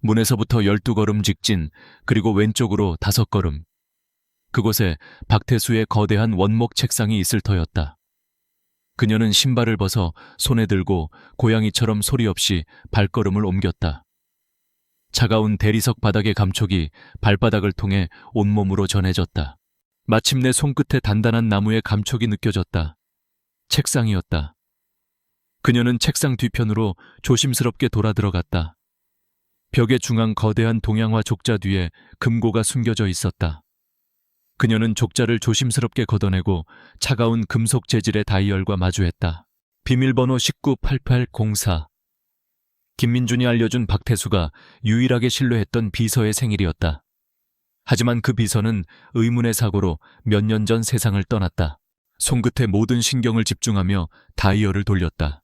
문에서부터 12걸음 직진, 그리고 왼쪽으로 5걸음. 그곳에 박태수의 거대한 원목 책상이 있을 터였다. 그녀는 신발을 벗어 손에 들고 고양이처럼 소리 없이 발걸음을 옮겼다. 차가운 대리석 바닥의 감촉이 발바닥을 통해 온몸으로 전해졌다. 마침내 손끝에 단단한 나무의 감촉이 느껴졌다. 책상이었다. 그녀는 책상 뒤편으로 조심스럽게 돌아 들어갔다. 벽의 중앙 거대한 동양화 족자 뒤에 금고가 숨겨져 있었다. 그녀는 족자를 조심스럽게 걷어내고 차가운 금속 재질의 다이얼과 마주했다. 비밀번호 198804. 김민준이 알려준 박태수가 유일하게 신뢰했던 비서의 생일이었다. 하지만 그 비서는 의문의 사고로 몇 년 전 세상을 떠났다. 손끝에 모든 신경을 집중하며 다이얼을 돌렸다.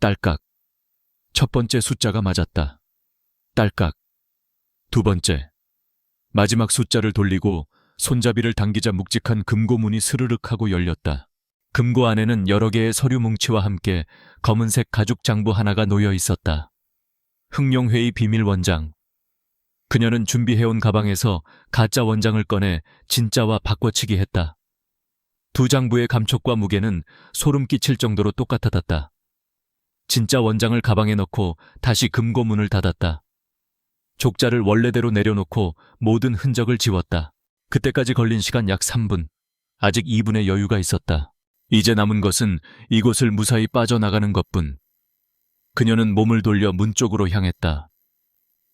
딸깍. 첫 번째 숫자가 맞았다. 딸깍. 두 번째. 마지막 숫자를 돌리고 손잡이를 당기자 묵직한 금고문이 스르륵 하고 열렸다. 금고 안에는 여러 개의 서류 뭉치와 함께 검은색 가죽 장부 하나가 놓여 있었다. 흥룡회의 비밀 원장. 그녀는 준비해온 가방에서 가짜 원장을 꺼내 진짜와 바꿔치기 했다. 두 장부의 감촉과 무게는 소름 끼칠 정도로 똑같았다. 진짜 원장을 가방에 넣고 다시 금고문을 닫았다. 족자를 원래대로 내려놓고 모든 흔적을 지웠다. 그때까지 걸린 시간 약 3분. 아직 2분의 여유가 있었다. 이제 남은 것은 이곳을 무사히 빠져나가는 것뿐. 그녀는 몸을 돌려 문 쪽으로 향했다.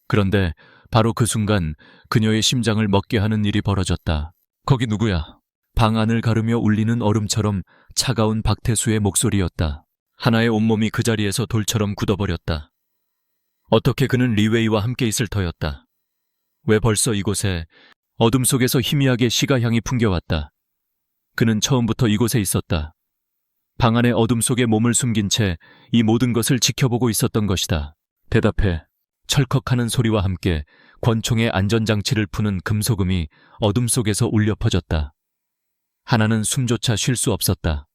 그런데 바로 그 순간 그녀의 심장을 멎게 하는 일이 벌어졌다. 거기 누구야? 방 안을 가르며 울리는 얼음처럼 차가운 박태수의 목소리였다. 하나의 온몸이 그 자리에서 돌처럼 굳어버렸다. 어떻게 그는 리웨이와 함께 있을 터였다. 왜 벌써 이곳에 어둠 속에서 희미하게 시가향이 풍겨왔다. 그는 처음부터 이곳에 있었다. 방 안의 어둠 속에 몸을 숨긴 채 이 모든 것을 지켜보고 있었던 것이다. 대답해. 철컥하는 소리와 함께 권총의 안전장치를 푸는 금속음이 어둠 속에서 울려 퍼졌다. 하나는 숨조차 쉴 수 없었다.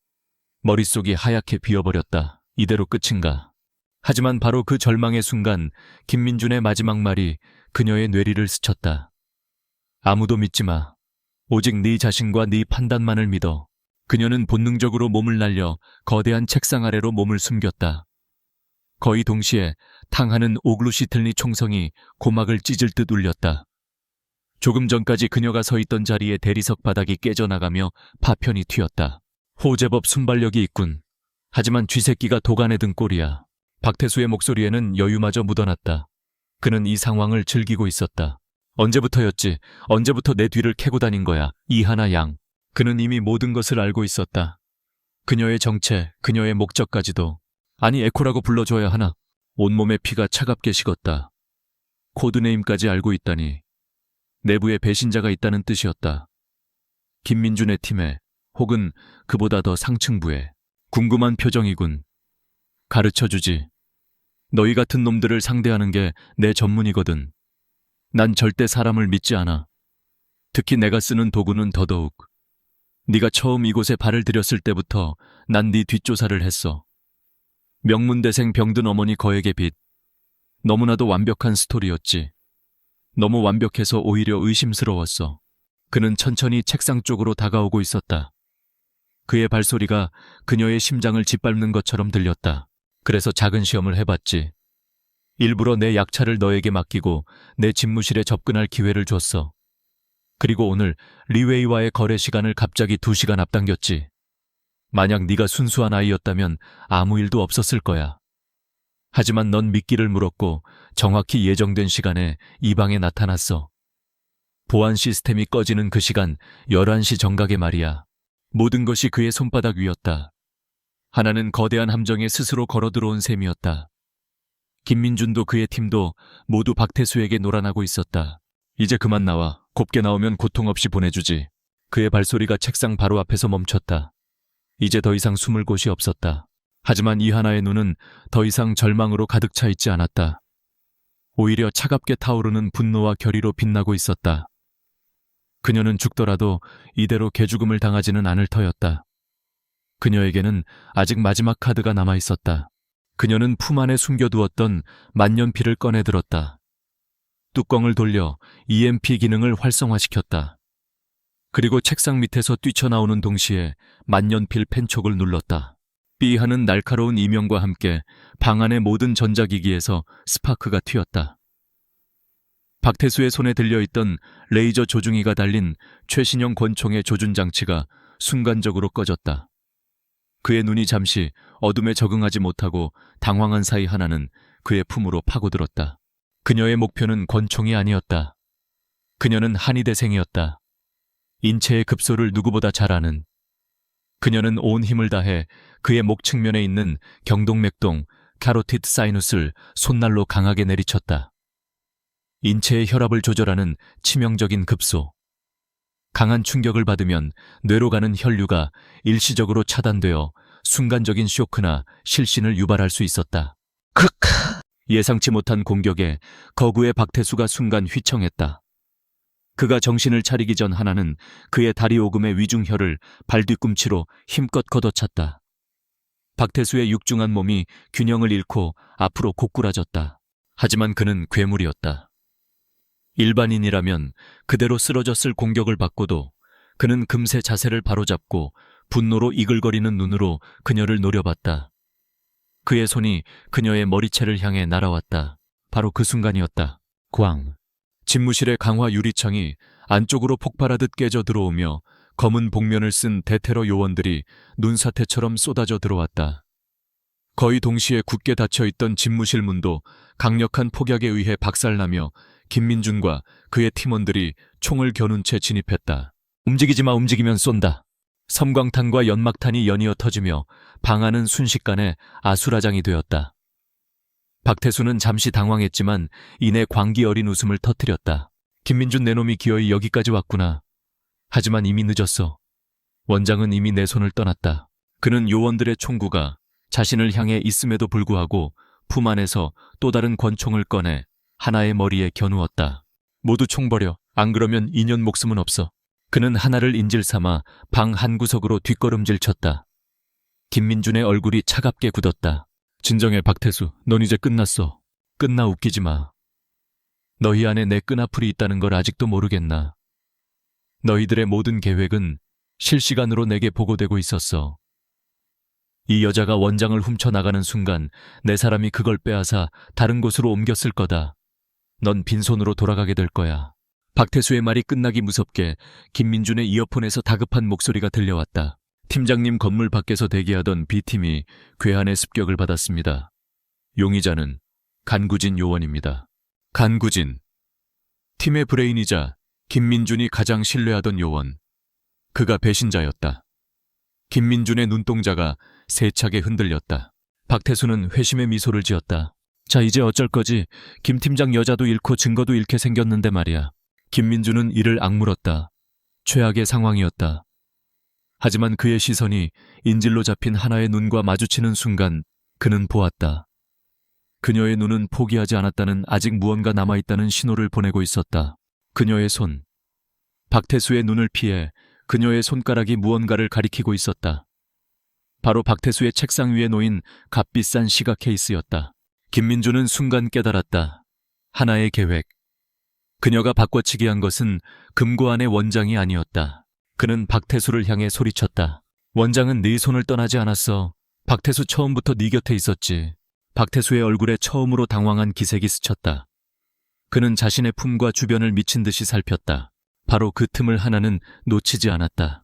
머릿속이 하얗게 비어버렸다. 이대로 끝인가. 하지만 바로 그 절망의 순간 김민준의 마지막 말이 그녀의 뇌리를 스쳤다. 아무도 믿지 마. 오직 네 자신과 네 판단만을 믿어. 그녀는 본능적으로 몸을 날려 거대한 책상 아래로 몸을 숨겼다. 거의 동시에 탕하는 오글루시틀니 총성이 고막을 찢을 듯 울렸다. 조금 전까지 그녀가 서 있던 자리에 대리석 바닥이 깨져나가며 파편이 튀었다. 호제법 순발력이 있군. 하지만 쥐새끼가 도간에 든 꼴이야. 박태수의 목소리에는 여유마저 묻어났다. 그는 이 상황을 즐기고 있었다. 언제부터였지? 언제부터 내 뒤를 캐고 다닌 거야? 이하나 양. 그는 이미 모든 것을 알고 있었다. 그녀의 정체, 그녀의 목적까지도. 아니, 에코라고 불러줘야 하나? 온몸의 피가 차갑게 식었다. 코드네임까지 알고 있다니. 내부에 배신자가 있다는 뜻이었다. 김민준의 팀에, 혹은 그보다 더 상층부에. 궁금한 표정이군. 가르쳐주지. 너희 같은 놈들을 상대하는 게 내 전문이거든. 난 절대 사람을 믿지 않아. 특히 내가 쓰는 도구는 더더욱. 네가 처음 이곳에 발을 들였을 때부터 난 네 뒷조사를 했어. 명문대생 병든 어머니 거액의 빚. 너무나도 완벽한 스토리였지. 너무 완벽해서 오히려 의심스러웠어. 그는 천천히 책상 쪽으로 다가오고 있었다. 그의 발소리가 그녀의 심장을 짓밟는 것처럼 들렸다. 그래서 작은 시험을 해봤지. 일부러 내 약차를 너에게 맡기고 내 집무실에 접근할 기회를 줬어. 그리고 오늘 리웨이와의 거래 시간을 갑자기 2시간 앞당겼지. 만약 네가 순수한 아이였다면 아무 일도 없었을 거야. 하지만 넌 미끼를 물었고 정확히 예정된 시간에 이 방에 나타났어. 보안 시스템이 꺼지는 그 시간 11시 정각에 말이야. 모든 것이 그의 손바닥 위였다. 하나는 거대한 함정에 스스로 걸어 들어온 셈이었다. 김민준도 그의 팀도 모두 박태수에게 놀아나고 있었다. 이제 그만 나와. 곱게 나오면 고통 없이 보내주지. 그의 발소리가 책상 바로 앞에서 멈췄다. 이제 더 이상 숨을 곳이 없었다. 하지만 이하나의 눈은 더 이상 절망으로 가득 차 있지 않았다. 오히려 차갑게 타오르는 분노와 결의로 빛나고 있었다. 그녀는 죽더라도 이대로 개죽음을 당하지는 않을 터였다. 그녀에게는 아직 마지막 카드가 남아있었다. 그녀는 품 안에 숨겨두었던 만년필을 꺼내들었다. 뚜껑을 돌려 EMP 기능을 활성화시켰다. 그리고 책상 밑에서 뛰쳐나오는 동시에 만년필 펜촉을 눌렀다. 삐 하는 날카로운 이명과 함께 방 안의 모든 전자기기에서 스파크가 튀었다. 박태수의 손에 들려있던 레이저 조중이가 달린 최신형 권총의 조준장치가 순간적으로 꺼졌다. 그의 눈이 잠시 어둠에 적응하지 못하고 당황한 사이 하나는 그의 품으로 파고들었다. 그녀의 목표는 권총이 아니었다. 그녀는 한의대생이었다. 인체의 급소를 누구보다 잘 아는. 그녀는 온 힘을 다해 그의 목 측면에 있는 경동맥동, 카로티드 사이누스를 손날로 강하게 내리쳤다. 인체의 혈압을 조절하는 치명적인 급소. 강한 충격을 받으면 뇌로 가는 혈류가 일시적으로 차단되어 순간적인 쇼크나 실신을 유발할 수 있었다. 크크! 예상치 못한 공격에 거구의 박태수가 순간 휘청했다. 그가 정신을 차리기 전 하나는 그의 다리 오금의 위중혈을 발뒤꿈치로 힘껏 걷어찼다. 박태수의 육중한 몸이 균형을 잃고 앞으로 고꾸라졌다. 하지만 그는 괴물이었다. 일반인이라면 그대로 쓰러졌을 공격을 받고도 그는 금세 자세를 바로잡고 분노로 이글거리는 눈으로 그녀를 노려봤다. 그의 손이 그녀의 머리채를 향해 날아왔다. 바로 그 순간이었다. 꽝! 집무실의 강화 유리창이 안쪽으로 폭발하듯 깨져 들어오며 검은 복면을 쓴 대테러 요원들이 눈사태처럼 쏟아져 들어왔다. 거의 동시에 굳게 닫혀있던 집무실 문도 강력한 폭약에 의해 박살나며 김민준과 그의 팀원들이 총을 겨눈 채 진입했다. 움직이지 마, 움직이면 쏜다. 섬광탄과 연막탄이 연이어 터지며 방 안은 순식간에 아수라장이 되었다. 박태수는 잠시 당황했지만 이내 광기 어린 웃음을 터뜨렸다. 김민준 내놈이 기어이 여기까지 왔구나. 하지만 이미 늦었어. 원장은 이미 내 손을 떠났다. 그는 요원들의 총구가 자신을 향해 있음에도 불구하고 품 안에서 또 다른 권총을 꺼내 하나의 머리에 겨누었다. 모두 총 버려. 안 그러면 인연 목숨은 없어. 그는 하나를 인질 삼아 방 한구석으로 뒷걸음질 쳤다. 김민준의 얼굴이 차갑게 굳었다. 진정해, 박태수. 넌 이제 끝났어. 끝나. 웃기지 마. 너희 안에 내 끈아풀이 있다는 걸 아직도 모르겠나. 너희들의 모든 계획은 실시간으로 내게 보고되고 있었어. 이 여자가 원장을 훔쳐나가는 순간 내 사람이 그걸 빼앗아 다른 곳으로 옮겼을 거다. 넌 빈손으로 돌아가게 될 거야. 박태수의 말이 끝나기 무섭게 김민준의 이어폰에서 다급한 목소리가 들려왔다. 팀장님, 건물 밖에서 대기하던 B팀이 괴한의 습격을 받았습니다. 용의자는 간구진 요원입니다. 간구진. 팀의 브레인이자 김민준이 가장 신뢰하던 요원. 그가 배신자였다. 김민준의 눈동자가 세차게 흔들렸다. 박태수는 회심의 미소를 지었다. 자, 이제 어쩔 거지. 김 팀장 여자도 잃고 증거도 잃게 생겼는데 말이야. 김민준은 이를 악물었다. 최악의 상황이었다. 하지만 그의 시선이 인질로 잡힌 하나의 눈과 마주치는 순간 그는 보았다. 그녀의 눈은 포기하지 않았다는, 아직 무언가 남아있다는 신호를 보내고 있었다. 그녀의 손. 박태수의 눈을 피해 그녀의 손가락이 무언가를 가리키고 있었다. 바로 박태수의 책상 위에 놓인 값비싼 시각 케이스였다. 김민주는 순간 깨달았다. 하나의 계획. 그녀가 바꿔치기 한 것은 금고안의 원장이 아니었다. 그는 박태수를 향해 소리쳤다. 원장은 네 손을 떠나지 않았어. 박태수 처음부터 네 곁에 있었지. 박태수의 얼굴에 처음으로 당황한 기색이 스쳤다. 그는 자신의 품과 주변을 미친 듯이 살폈다. 바로 그 틈을 하나는 놓치지 않았다.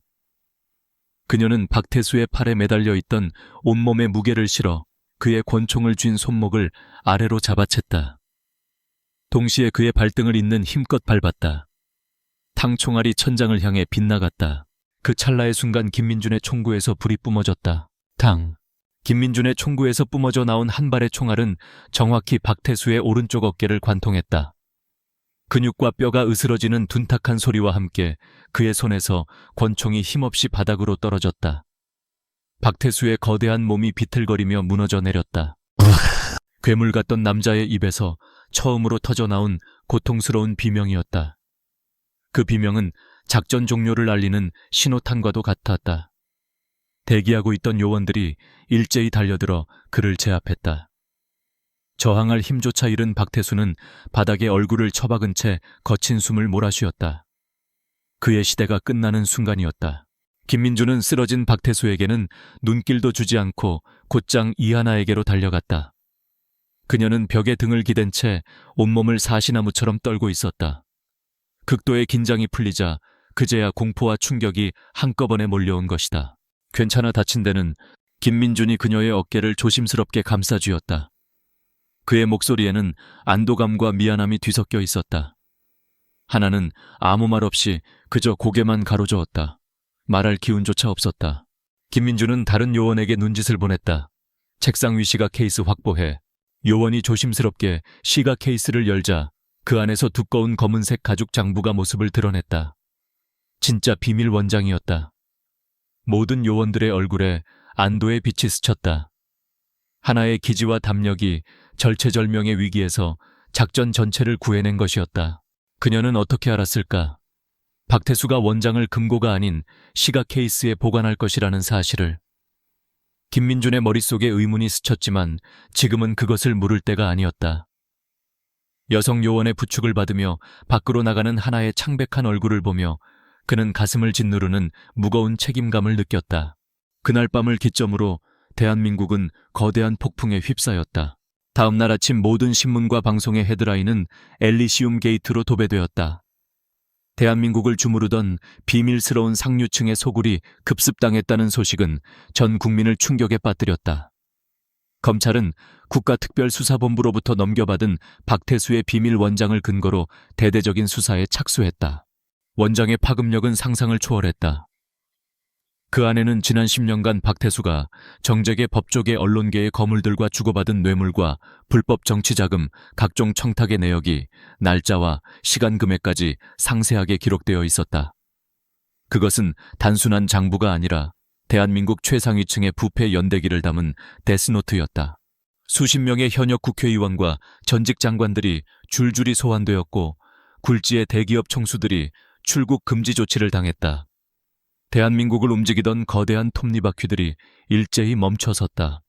그녀는 박태수의 팔에 매달려 있던 온몸의 무게를 실어 그의 권총을 쥔 손목을 아래로 잡아챘다. 동시에 그의 발등을 잇는 힘껏 밟았다. 탕총알이 천장을 향해 빗나갔다. 그 찰나의 순간 김민준의 총구에서 불이 뿜어졌다. 탕! 김민준의 총구에서 뿜어져 나온 한 발의 총알은 정확히 박태수의 오른쪽 어깨를 관통했다. 근육과 뼈가 으스러지는 둔탁한 소리와 함께 그의 손에서 권총이 힘없이 바닥으로 떨어졌다. 박태수의 거대한 몸이 비틀거리며 무너져 내렸다. 괴물 같던 남자의 입에서 처음으로 터져나온 고통스러운 비명이었다. 그 비명은 작전 종료를 알리는 신호탄과도 같았다. 대기하고 있던 요원들이 일제히 달려들어 그를 제압했다. 저항할 힘조차 잃은 박태수는 바닥에 얼굴을 처박은 채 거친 숨을 몰아쉬었다. 그의 시대가 끝나는 순간이었다. 김민주는 쓰러진 박태수에게는 눈길도 주지 않고 곧장 이하나에게로 달려갔다. 그녀는 벽에 등을 기댄 채 온몸을 사시나무처럼 떨고 있었다. 극도의 긴장이 풀리자 그제야 공포와 충격이 한꺼번에 몰려온 것이다. 괜찮아, 다친 데는. 김민준이 그녀의 어깨를 조심스럽게 감싸쥐었다. 그의 목소리에는 안도감과 미안함이 뒤섞여 있었다. 하나는 아무 말 없이 그저 고개만 가로저었다. 말할 기운조차 없었다. 김민주는 다른 요원에게 눈짓을 보냈다. 책상 위 시각 케이스 확보해. 요원이 조심스럽게 시각 케이스를 열자 그 안에서 두꺼운 검은색 가죽 장부가 모습을 드러냈다. 진짜 비밀 원장이었다. 모든 요원들의 얼굴에 안도의 빛이 스쳤다. 하나의 기지와 담력이 절체절명의 위기에서 작전 전체를 구해낸 것이었다. 그녀는 어떻게 알았을까? 박태수가 원장을 금고가 아닌 시각 케이스에 보관할 것이라는 사실을. 김민준의 머릿속에 의문이 스쳤지만 지금은 그것을 물을 때가 아니었다. 여성 요원의 부축을 받으며 밖으로 나가는 하나의 창백한 얼굴을 보며 그는 가슴을 짓누르는 무거운 책임감을 느꼈다. 그날 밤을 기점으로 대한민국은 거대한 폭풍에 휩싸였다. 다음 날 아침 모든 신문과 방송의 헤드라인은 엘리시움 게이트로 도배되었다. 대한민국을 주무르던 비밀스러운 상류층의 소굴이 급습당했다는 소식은 전 국민을 충격에 빠뜨렸다. 검찰은 국가특별수사본부로부터 넘겨받은 박태수의 비밀 원장을 근거로 대대적인 수사에 착수했다. 원장의 파급력은 상상을 초월했다. 그 안에는 지난 10년간 박태수가 정재계, 법조계, 언론계의 거물들과 주고받은 뇌물과 불법 정치자금, 각종 청탁의 내역이 날짜와 시간 금액까지 상세하게 기록되어 있었다. 그것은 단순한 장부가 아니라 대한민국 최상위층의 부패 연대기를 담은 데스노트였다. 수십 명의 현역 국회의원과 전직 장관들이 줄줄이 소환되었고 굴지의 대기업 총수들이 출국 금지 조치를 당했다. 대한민국을 움직이던 거대한 톱니바퀴들이 일제히 멈춰섰다.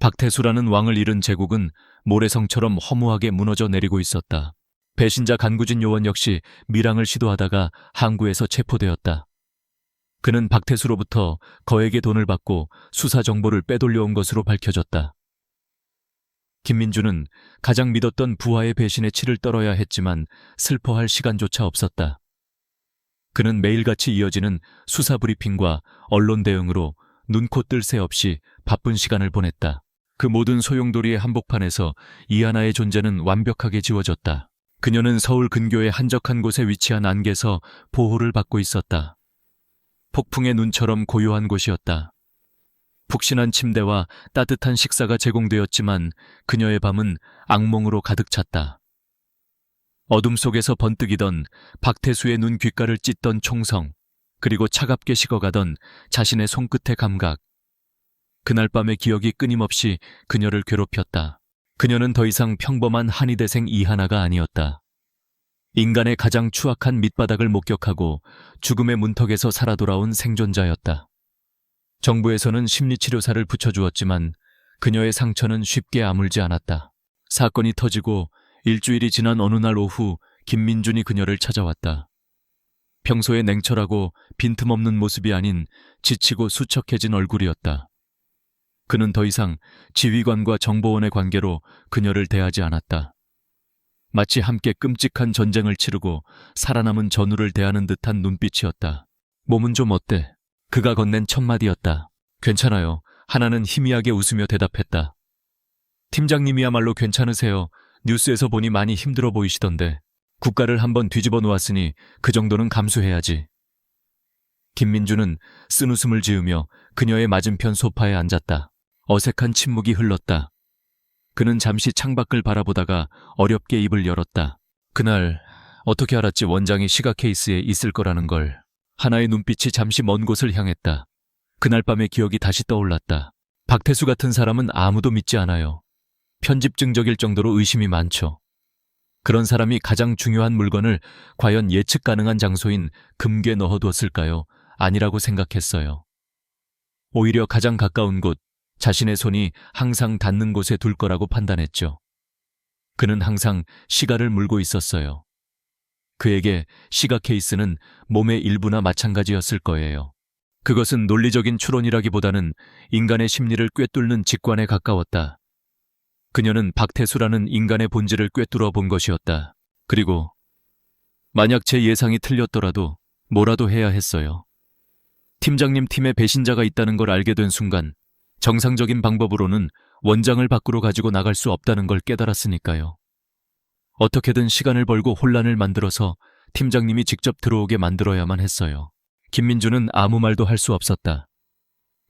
박태수라는 왕을 잃은 제국은 모래성처럼 허무하게 무너져 내리고 있었다. 배신자 간구진 요원 역시 밀항을 시도하다가 항구에서 체포되었다. 그는 박태수로부터 거액의 돈을 받고 수사 정보를 빼돌려온 것으로 밝혀졌다. 김민주는 가장 믿었던 부하의 배신에 치를 떨어야 했지만 슬퍼할 시간조차 없었다. 그는 매일같이 이어지는 수사 브리핑과 언론 대응으로 눈코 뜰 새 없이 바쁜 시간을 보냈다. 그 모든 소용돌이의 한복판에서 이하나의 존재는 완벽하게 지워졌다. 그녀는 서울 근교의 한적한 곳에 위치한 안개서 보호를 받고 있었다. 폭풍의 눈처럼 고요한 곳이었다. 푹신한 침대와 따뜻한 식사가 제공되었지만 그녀의 밤은 악몽으로 가득 찼다. 어둠 속에서 번뜩이던 박태수의 눈 귓가를 찢던 총성, 그리고 차갑게 식어가던 자신의 손끝의 감각. 그날 밤의 기억이 끊임없이 그녀를 괴롭혔다. 그녀는 더 이상 평범한 한의대생 이하나가 아니었다. 인간의 가장 추악한 밑바닥을 목격하고 죽음의 문턱에서 살아 돌아온 생존자였다. 정부에서는 심리치료사를 붙여주었지만 그녀의 상처는 쉽게 아물지 않았다. 사건이 터지고 일주일이 지난 어느 날 오후 김민준이 그녀를 찾아왔다. 평소에 냉철하고 빈틈없는 모습이 아닌 지치고 수척해진 얼굴이었다. 그는 더 이상 지휘관과 정보원의 관계로 그녀를 대하지 않았다. 마치 함께 끔찍한 전쟁을 치르고 살아남은 전우를 대하는 듯한 눈빛이었다. 몸은 좀 어때? 그가 건넨 첫 마디였다. 괜찮아요. 하나는 희미하게 웃으며 대답했다. 팀장님이야말로 괜찮으세요. 뉴스에서 보니 많이 힘들어 보이시던데. 국가를 한번 뒤집어 놓았으니 그 정도는 감수해야지. 김민주는 쓴웃음을 지으며 그녀의 맞은편 소파에 앉았다. 어색한 침묵이 흘렀다. 그는 잠시 창밖을 바라보다가 어렵게 입을 열었다. 그날 어떻게 알았지 원장이 시가 케이스에 있을 거라는 걸. 하나의 눈빛이 잠시 먼 곳을 향했다. 그날 밤의 기억이 다시 떠올랐다. 박태수 같은 사람은 아무도 믿지 않아요. 편집증적일 정도로 의심이 많죠. 그런 사람이 가장 중요한 물건을 과연 예측 가능한 장소인 금괴에 넣어두었을까요? 아니라고 생각했어요. 오히려 가장 가까운 곳, 자신의 손이 항상 닿는 곳에 둘 거라고 판단했죠. 그는 항상 시가를 물고 있었어요. 그에게 시가 케이스는 몸의 일부나 마찬가지였을 거예요. 그것은 논리적인 추론이라기보다는 인간의 심리를 꿰뚫는 직관에 가까웠다. 그녀는 박태수라는 인간의 본질을 꿰뚫어 본 것이었다. 그리고 만약 제 예상이 틀렸더라도 뭐라도 해야 했어요. 팀장님 팀에 배신자가 있다는 걸 알게 된 순간 정상적인 방법으로는 원장을 밖으로 가지고 나갈 수 없다는 걸 깨달았으니까요. 어떻게든 시간을 벌고 혼란을 만들어서 팀장님이 직접 들어오게 만들어야만 했어요. 김민주는 아무 말도 할 수 없었다.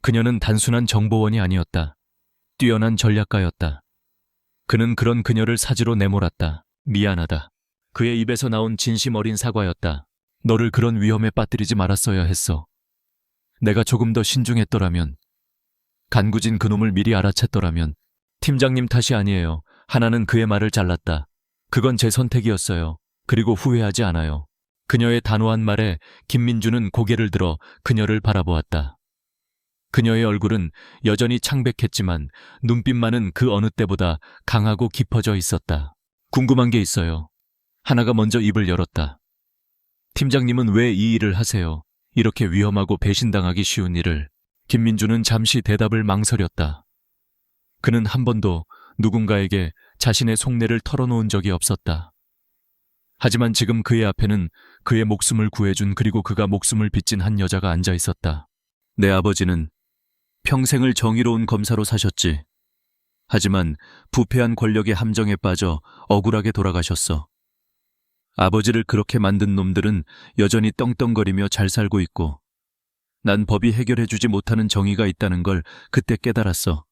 그녀는 단순한 정보원이 아니었다. 뛰어난 전략가였다. 그는 그런 그녀를 사지로 내몰았다. 미안하다. 그의 입에서 나온 진심 어린 사과였다. 너를 그런 위험에 빠뜨리지 말았어야 했어. 내가 조금 더 신중했더라면, 간구진 그놈을 미리 알아챘더라면. 팀장님 탓이 아니에요. 하나는 그의 말을 잘랐다. 그건 제 선택이었어요. 그리고 후회하지 않아요. 그녀의 단호한 말에 김민주는 고개를 들어 그녀를 바라보았다. 그녀의 얼굴은 여전히 창백했지만 눈빛만은 그 어느 때보다 강하고 깊어져 있었다. 궁금한 게 있어요. 하나가 먼저 입을 열었다. 팀장님은 왜 이 일을 하세요? 이렇게 위험하고 배신당하기 쉬운 일을. 김민주는 잠시 대답을 망설였다. 그는 한 번도 누군가에게 자신의 속내를 털어놓은 적이 없었다. 하지만 지금 그의 앞에는 그의 목숨을 구해준 그리고 그가 목숨을 빚진 한 여자가 앉아 있었다. 내 아버지는 평생을 정의로운 검사로 사셨지. 하지만 부패한 권력의 함정에 빠져 억울하게 돌아가셨어. 아버지를 그렇게 만든 놈들은 여전히 떵떵거리며 잘 살고 있고 난 법이 해결해주지 못하는 정의가 있다는 걸 그때 깨달았어.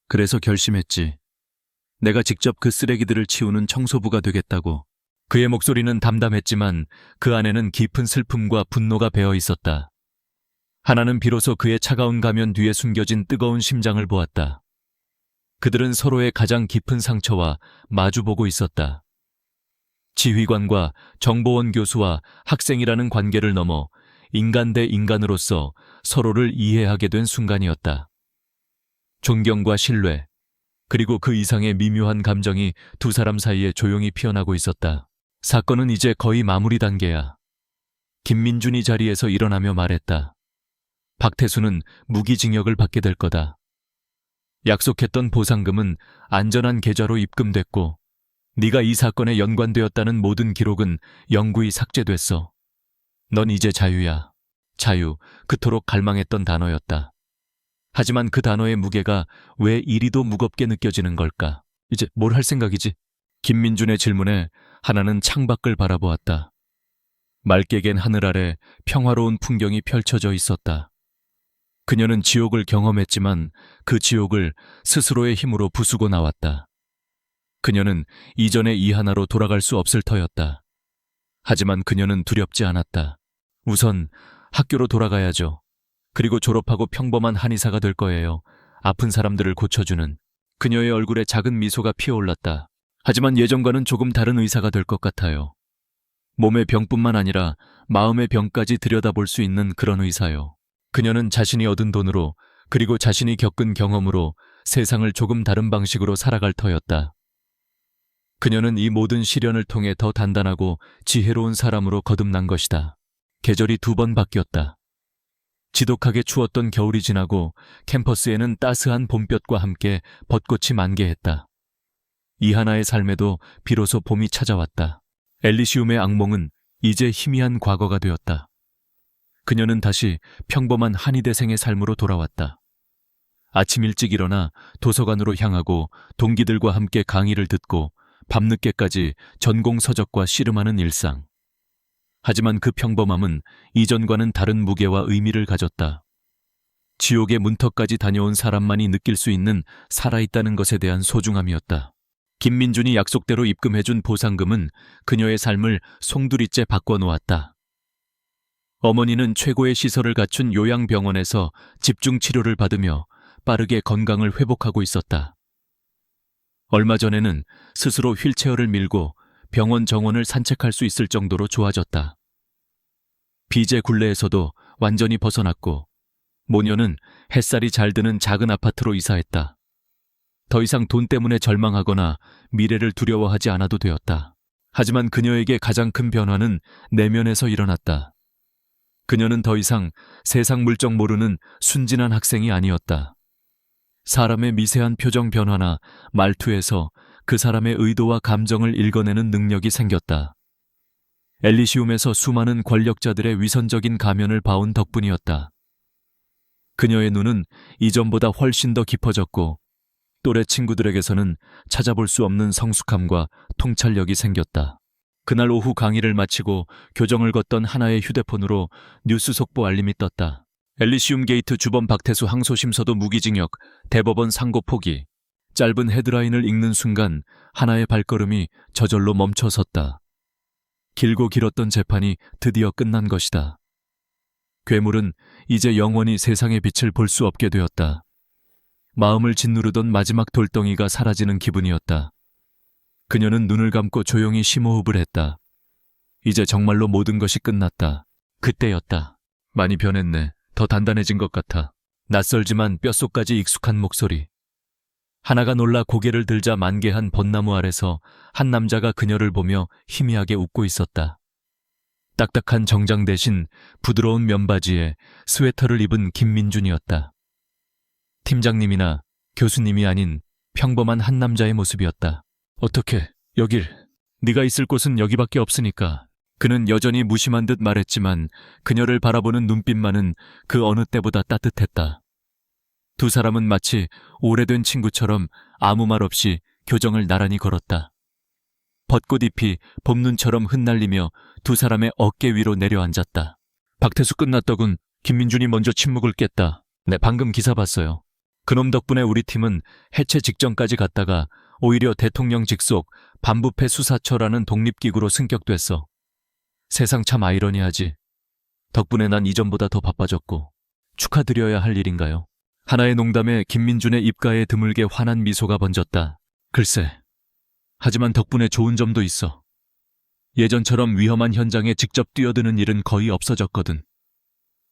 그래서 결심했지. 내가 직접 그 쓰레기들을 치우는 청소부가 되겠다고. 그의 목소리는 담담했지만 그 안에는 깊은 슬픔과 분노가 배어 있었다. 하나는 비로소 그의 차가운 가면 뒤에 숨겨진 뜨거운 심장을 보았다. 그들은 서로의 가장 깊은 상처와 마주보고 있었다. 지휘관과 정보원 교수와 학생이라는 관계를 넘어 인간 대 인간으로서 서로를 이해하게 된 순간이었다. 존경과 신뢰, 그리고 그 이상의 미묘한 감정이 두 사람 사이에 조용히 피어나고 있었다. 사건은 이제 거의 마무리 단계야. 김민준이 자리에서 일어나며 말했다. 박태수는 무기징역을 받게 될 거다. 약속했던 보상금은 안전한 계좌로 입금됐고 네가 이 사건에 연관되었다는 모든 기록은 영구히 삭제됐어. 넌 이제 자유야. 자유, 그토록 갈망했던 단어였다. 하지만 그 단어의 무게가 왜 이리도 무겁게 느껴지는 걸까? 이제 뭘 할 생각이지? 김민준의 질문에 하나는 창밖을 바라보았다. 맑게 갠 하늘 아래 평화로운 풍경이 펼쳐져 있었다. 그녀는 지옥을 경험했지만 그 지옥을 스스로의 힘으로 부수고 나왔다. 그녀는 이전의 이하나로 돌아갈 수 없을 터였다. 하지만 그녀는 두렵지 않았다. 우선 학교로 돌아가야죠. 그리고 졸업하고 평범한 한의사가 될 거예요. 아픈 사람들을 고쳐주는. 그녀의 얼굴에 작은 미소가 피어올랐다. 하지만 예전과는 조금 다른 의사가 될 것 같아요. 몸의 병뿐만 아니라 마음의 병까지 들여다볼 수 있는 그런 의사요. 그녀는 자신이 얻은 돈으로, 그리고 자신이 겪은 경험으로 세상을 조금 다른 방식으로 살아갈 터였다. 그녀는 이 모든 시련을 통해 더 단단하고 지혜로운 사람으로 거듭난 것이다. 계절이 2번 바뀌었다. 지독하게 추웠던 겨울이 지나고 캠퍼스에는 따스한 봄볕과 함께 벚꽃이 만개했다. 이하나의 삶에도 비로소 봄이 찾아왔다. 엘리시움의 악몽은 이제 희미한 과거가 되었다. 그녀는 다시 평범한 한의대생의 삶으로 돌아왔다. 아침 일찍 일어나 도서관으로 향하고 동기들과 함께 강의를 듣고 밤늦게까지 전공 서적과 씨름하는 일상. 하지만 그 평범함은 이전과는 다른 무게와 의미를 가졌다. 지옥의 문턱까지 다녀온 사람만이 느낄 수 있는 살아있다는 것에 대한 소중함이었다. 김민준이 약속대로 입금해준 보상금은 그녀의 삶을 송두리째 바꿔놓았다. 어머니는 최고의 시설을 갖춘 요양병원에서 집중치료를 받으며 빠르게 건강을 회복하고 있었다. 얼마 전에는 스스로 휠체어를 밀고 병원 정원을 산책할 수 있을 정도로 좋아졌다. 비제 굴레에서도 완전히 벗어났고 모녀는 햇살이 잘 드는 작은 아파트로 이사했다. 더 이상 돈 때문에 절망하거나 미래를 두려워하지 않아도 되었다. 하지만 그녀에게 가장 큰 변화는 내면에서 일어났다. 그녀는 더 이상 세상 물정 모르는 순진한 학생이 아니었다. 사람의 미세한 표정 변화나 말투에서 그 사람의 의도와 감정을 읽어내는 능력이 생겼다. 엘리시움에서 수많은 권력자들의 위선적인 가면을 봐온 덕분이었다. 그녀의 눈은 이전보다 훨씬 더 깊어졌고 또래 친구들에게서는 찾아볼 수 없는 성숙함과 통찰력이 생겼다. 그날 오후 강의를 마치고 교정을 걷던 하나의 휴대폰으로 뉴스 속보 알림이 떴다. 엘리시움 게이트 주범 박태수 항소심서도 무기징역, 대법원 상고 포기. 짧은 헤드라인을 읽는 순간 하나의 발걸음이 저절로 멈춰섰다. 길고 길었던 재판이 드디어 끝난 것이다. 괴물은 이제 영원히 세상의 빛을 볼 수 없게 되었다. 마음을 짓누르던 마지막 돌덩이가 사라지는 기분이었다. 그녀는 눈을 감고 조용히 심호흡을 했다. 이제 정말로 모든 것이 끝났다. 그때였다. 많이 변했네. 더 단단해진 것 같아. 낯설지만 뼛속까지 익숙한 목소리. 하나가 놀라 고개를 들자 만개한 벚나무 아래서 한 남자가 그녀를 보며 희미하게 웃고 있었다. 딱딱한 정장 대신 부드러운 면바지에 스웨터를 입은 김민준이었다. 팀장님이나 교수님이 아닌 평범한 한 남자의 모습이었다. 어떻게, 여길, 네가 있을 곳은 여기밖에 없으니까. 그는 여전히 무심한 듯 말했지만 그녀를 바라보는 눈빛만은 그 어느 때보다 따뜻했다. 두 사람은 마치 오래된 친구처럼 아무 말 없이 교정을 나란히 걸었다. 벚꽃잎이 봄눈처럼 흩날리며 두 사람의 어깨 위로 내려앉았다. 박태수 끝났더군. 김민준이 먼저 침묵을 깼다. 네, 방금 기사 봤어요. 그놈 덕분에 우리 팀은 해체 직전까지 갔다가 오히려 대통령 직속 반부패 수사처라는 독립기구로 승격됐어. 세상 참 아이러니하지. 덕분에 난 이전보다 더 바빠졌고 축하드려야 할 일인가요? 하나의 농담에 김민준의 입가에 드물게 환한 미소가 번졌다. 글쎄, 하지만 덕분에 좋은 점도 있어. 예전처럼 위험한 현장에 직접 뛰어드는 일은 거의 없어졌거든.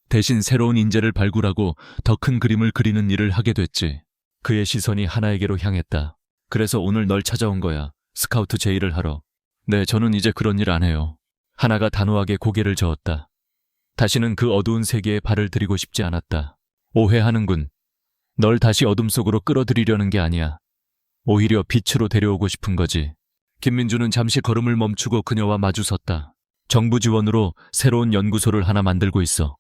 대신 새로운 인재를 발굴하고 더 큰 그림을 그리는 일을 하게 됐지. 그의 시선이 하나에게로 향했다. 그래서 오늘 널 찾아온 거야. 스카우트 제의를 하러. 네, 저는 이제 그런 일 안 해요. 하나가 단호하게 고개를 저었다. 다시는 그 어두운 세계에 발을 들이고 싶지 않았다. 오해하는군. 널 다시 어둠 속으로 끌어들이려는 게 아니야. 오히려 빛으로 데려오고 싶은 거지. 김민주는 잠시 걸음을 멈추고 그녀와 마주섰다. 정부 지원으로 새로운 연구소를 하나 만들고 있어.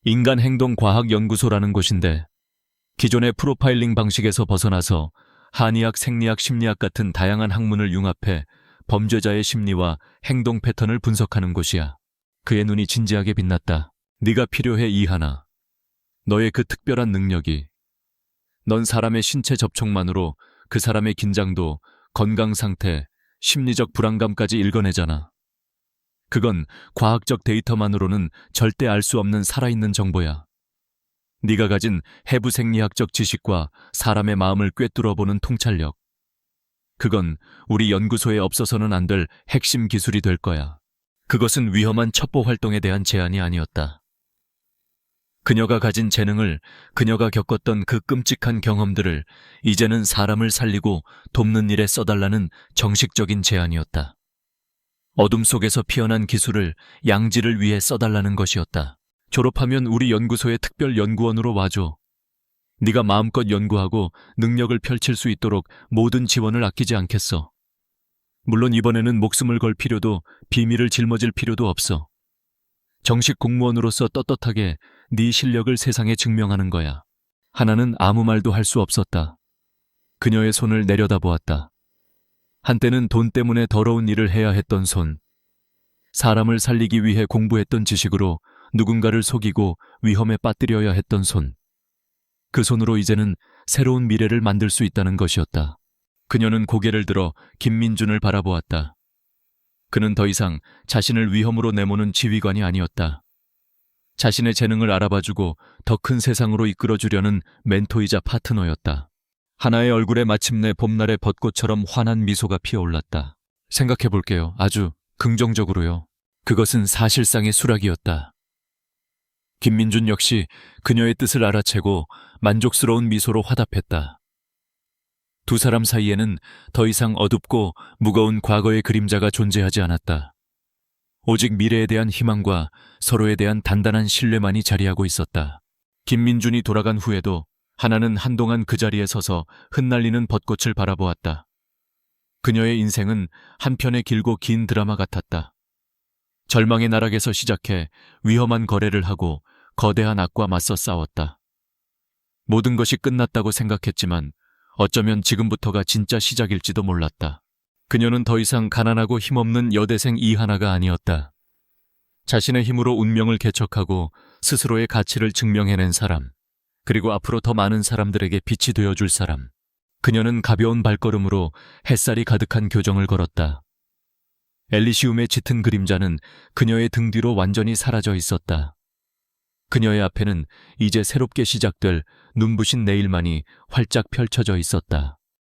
인간행동과학연구소라는 곳인데 기존의 프로파일링 방식에서 벗어나서 한의학, 생리학, 심리학 같은 다양한 학문을 융합해 범죄자의 심리와 행동 패턴을 분석하는 곳이야. 그의 눈이 진지하게 빛났다. 네가 필요해, 이하나. 너의 그 특별한 능력이. 넌 사람의 신체 접촉만으로 그 사람의 긴장도, 건강 상태, 심리적 불안감까지 읽어내잖아. 그건 과학적 데이터만으로는 절대 알 수 없는 살아있는 정보야. 네가 가진 해부 생리학적 지식과 사람의 마음을 꿰뚫어보는 통찰력. 그건 우리 연구소에 없어서는 안 될 핵심 기술이 될 거야. 그것은 위험한 첩보 활동에 대한 제안이 아니었다. 그녀가 가진 재능을, 그녀가 겪었던 그 끔찍한 경험들을 이제는 사람을 살리고 돕는 일에 써달라는 정식적인 제안이었다. 어둠 속에서 피어난 기술을 양지를 위해 써달라는 것이었다. 졸업하면 우리 연구소의 특별 연구원으로 와줘. 네가 마음껏 연구하고 능력을 펼칠 수 있도록 모든 지원을 아끼지 않겠어. 물론 이번에는 목숨을 걸 필요도 비밀을 짊어질 필요도 없어. 정식 공무원으로서 떳떳하게 네 실력을 세상에 증명하는 거야. 하나는 아무 말도 할 수 없었다. 그녀의 손을 내려다보았다. 한때는 돈 때문에 더러운 일을 해야 했던 손. 사람을 살리기 위해 공부했던 지식으로 누군가를 속이고 위험에 빠뜨려야 했던 손. 그 손으로 이제는 새로운 미래를 만들 수 있다는 것이었다. 그녀는 고개를 들어 김민준을 바라보았다. 그는 더 이상 자신을 위험으로 내모는 지휘관이 아니었다. 자신의 재능을 알아봐주고 더 큰 세상으로 이끌어주려는 멘토이자 파트너였다. 하나의 얼굴에 마침내 봄날의 벚꽃처럼 환한 미소가 피어올랐다. 생각해볼게요. 아주 긍정적으로요. 그것은 사실상의 수락이었다. 김민준 역시 그녀의 뜻을 알아채고 만족스러운 미소로 화답했다. 두 사람 사이에는 더 이상 어둡고 무거운 과거의 그림자가 존재하지 않았다. 오직 미래에 대한 희망과 서로에 대한 단단한 신뢰만이 자리하고 있었다. 김민준이 돌아간 후에도 하나는 한동안 그 자리에 서서 흩날리는 벚꽃을 바라보았다. 그녀의 인생은 한 편의 길고 긴 드라마 같았다. 절망의 나락에서 시작해 위험한 거래를 하고 거대한 악과 맞서 싸웠다. 모든 것이 끝났다고 생각했지만 어쩌면 지금부터가 진짜 시작일지도 몰랐다. 그녀는 더 이상 가난하고 힘없는 여대생 이하나가 아니었다. 자신의 힘으로 운명을 개척하고 스스로의 가치를 증명해낸 사람, 그리고 앞으로 더 많은 사람들에게 빛이 되어줄 사람. 그녀는 가벼운 발걸음으로 햇살이 가득한 교정을 걸었다. 엘리시움의 짙은 그림자는 그녀의 등 뒤로 완전히 사라져 있었다. 그녀의 앞에는 이제 새롭게 시작될 눈부신 내일만이 활짝 펼쳐져 있었다.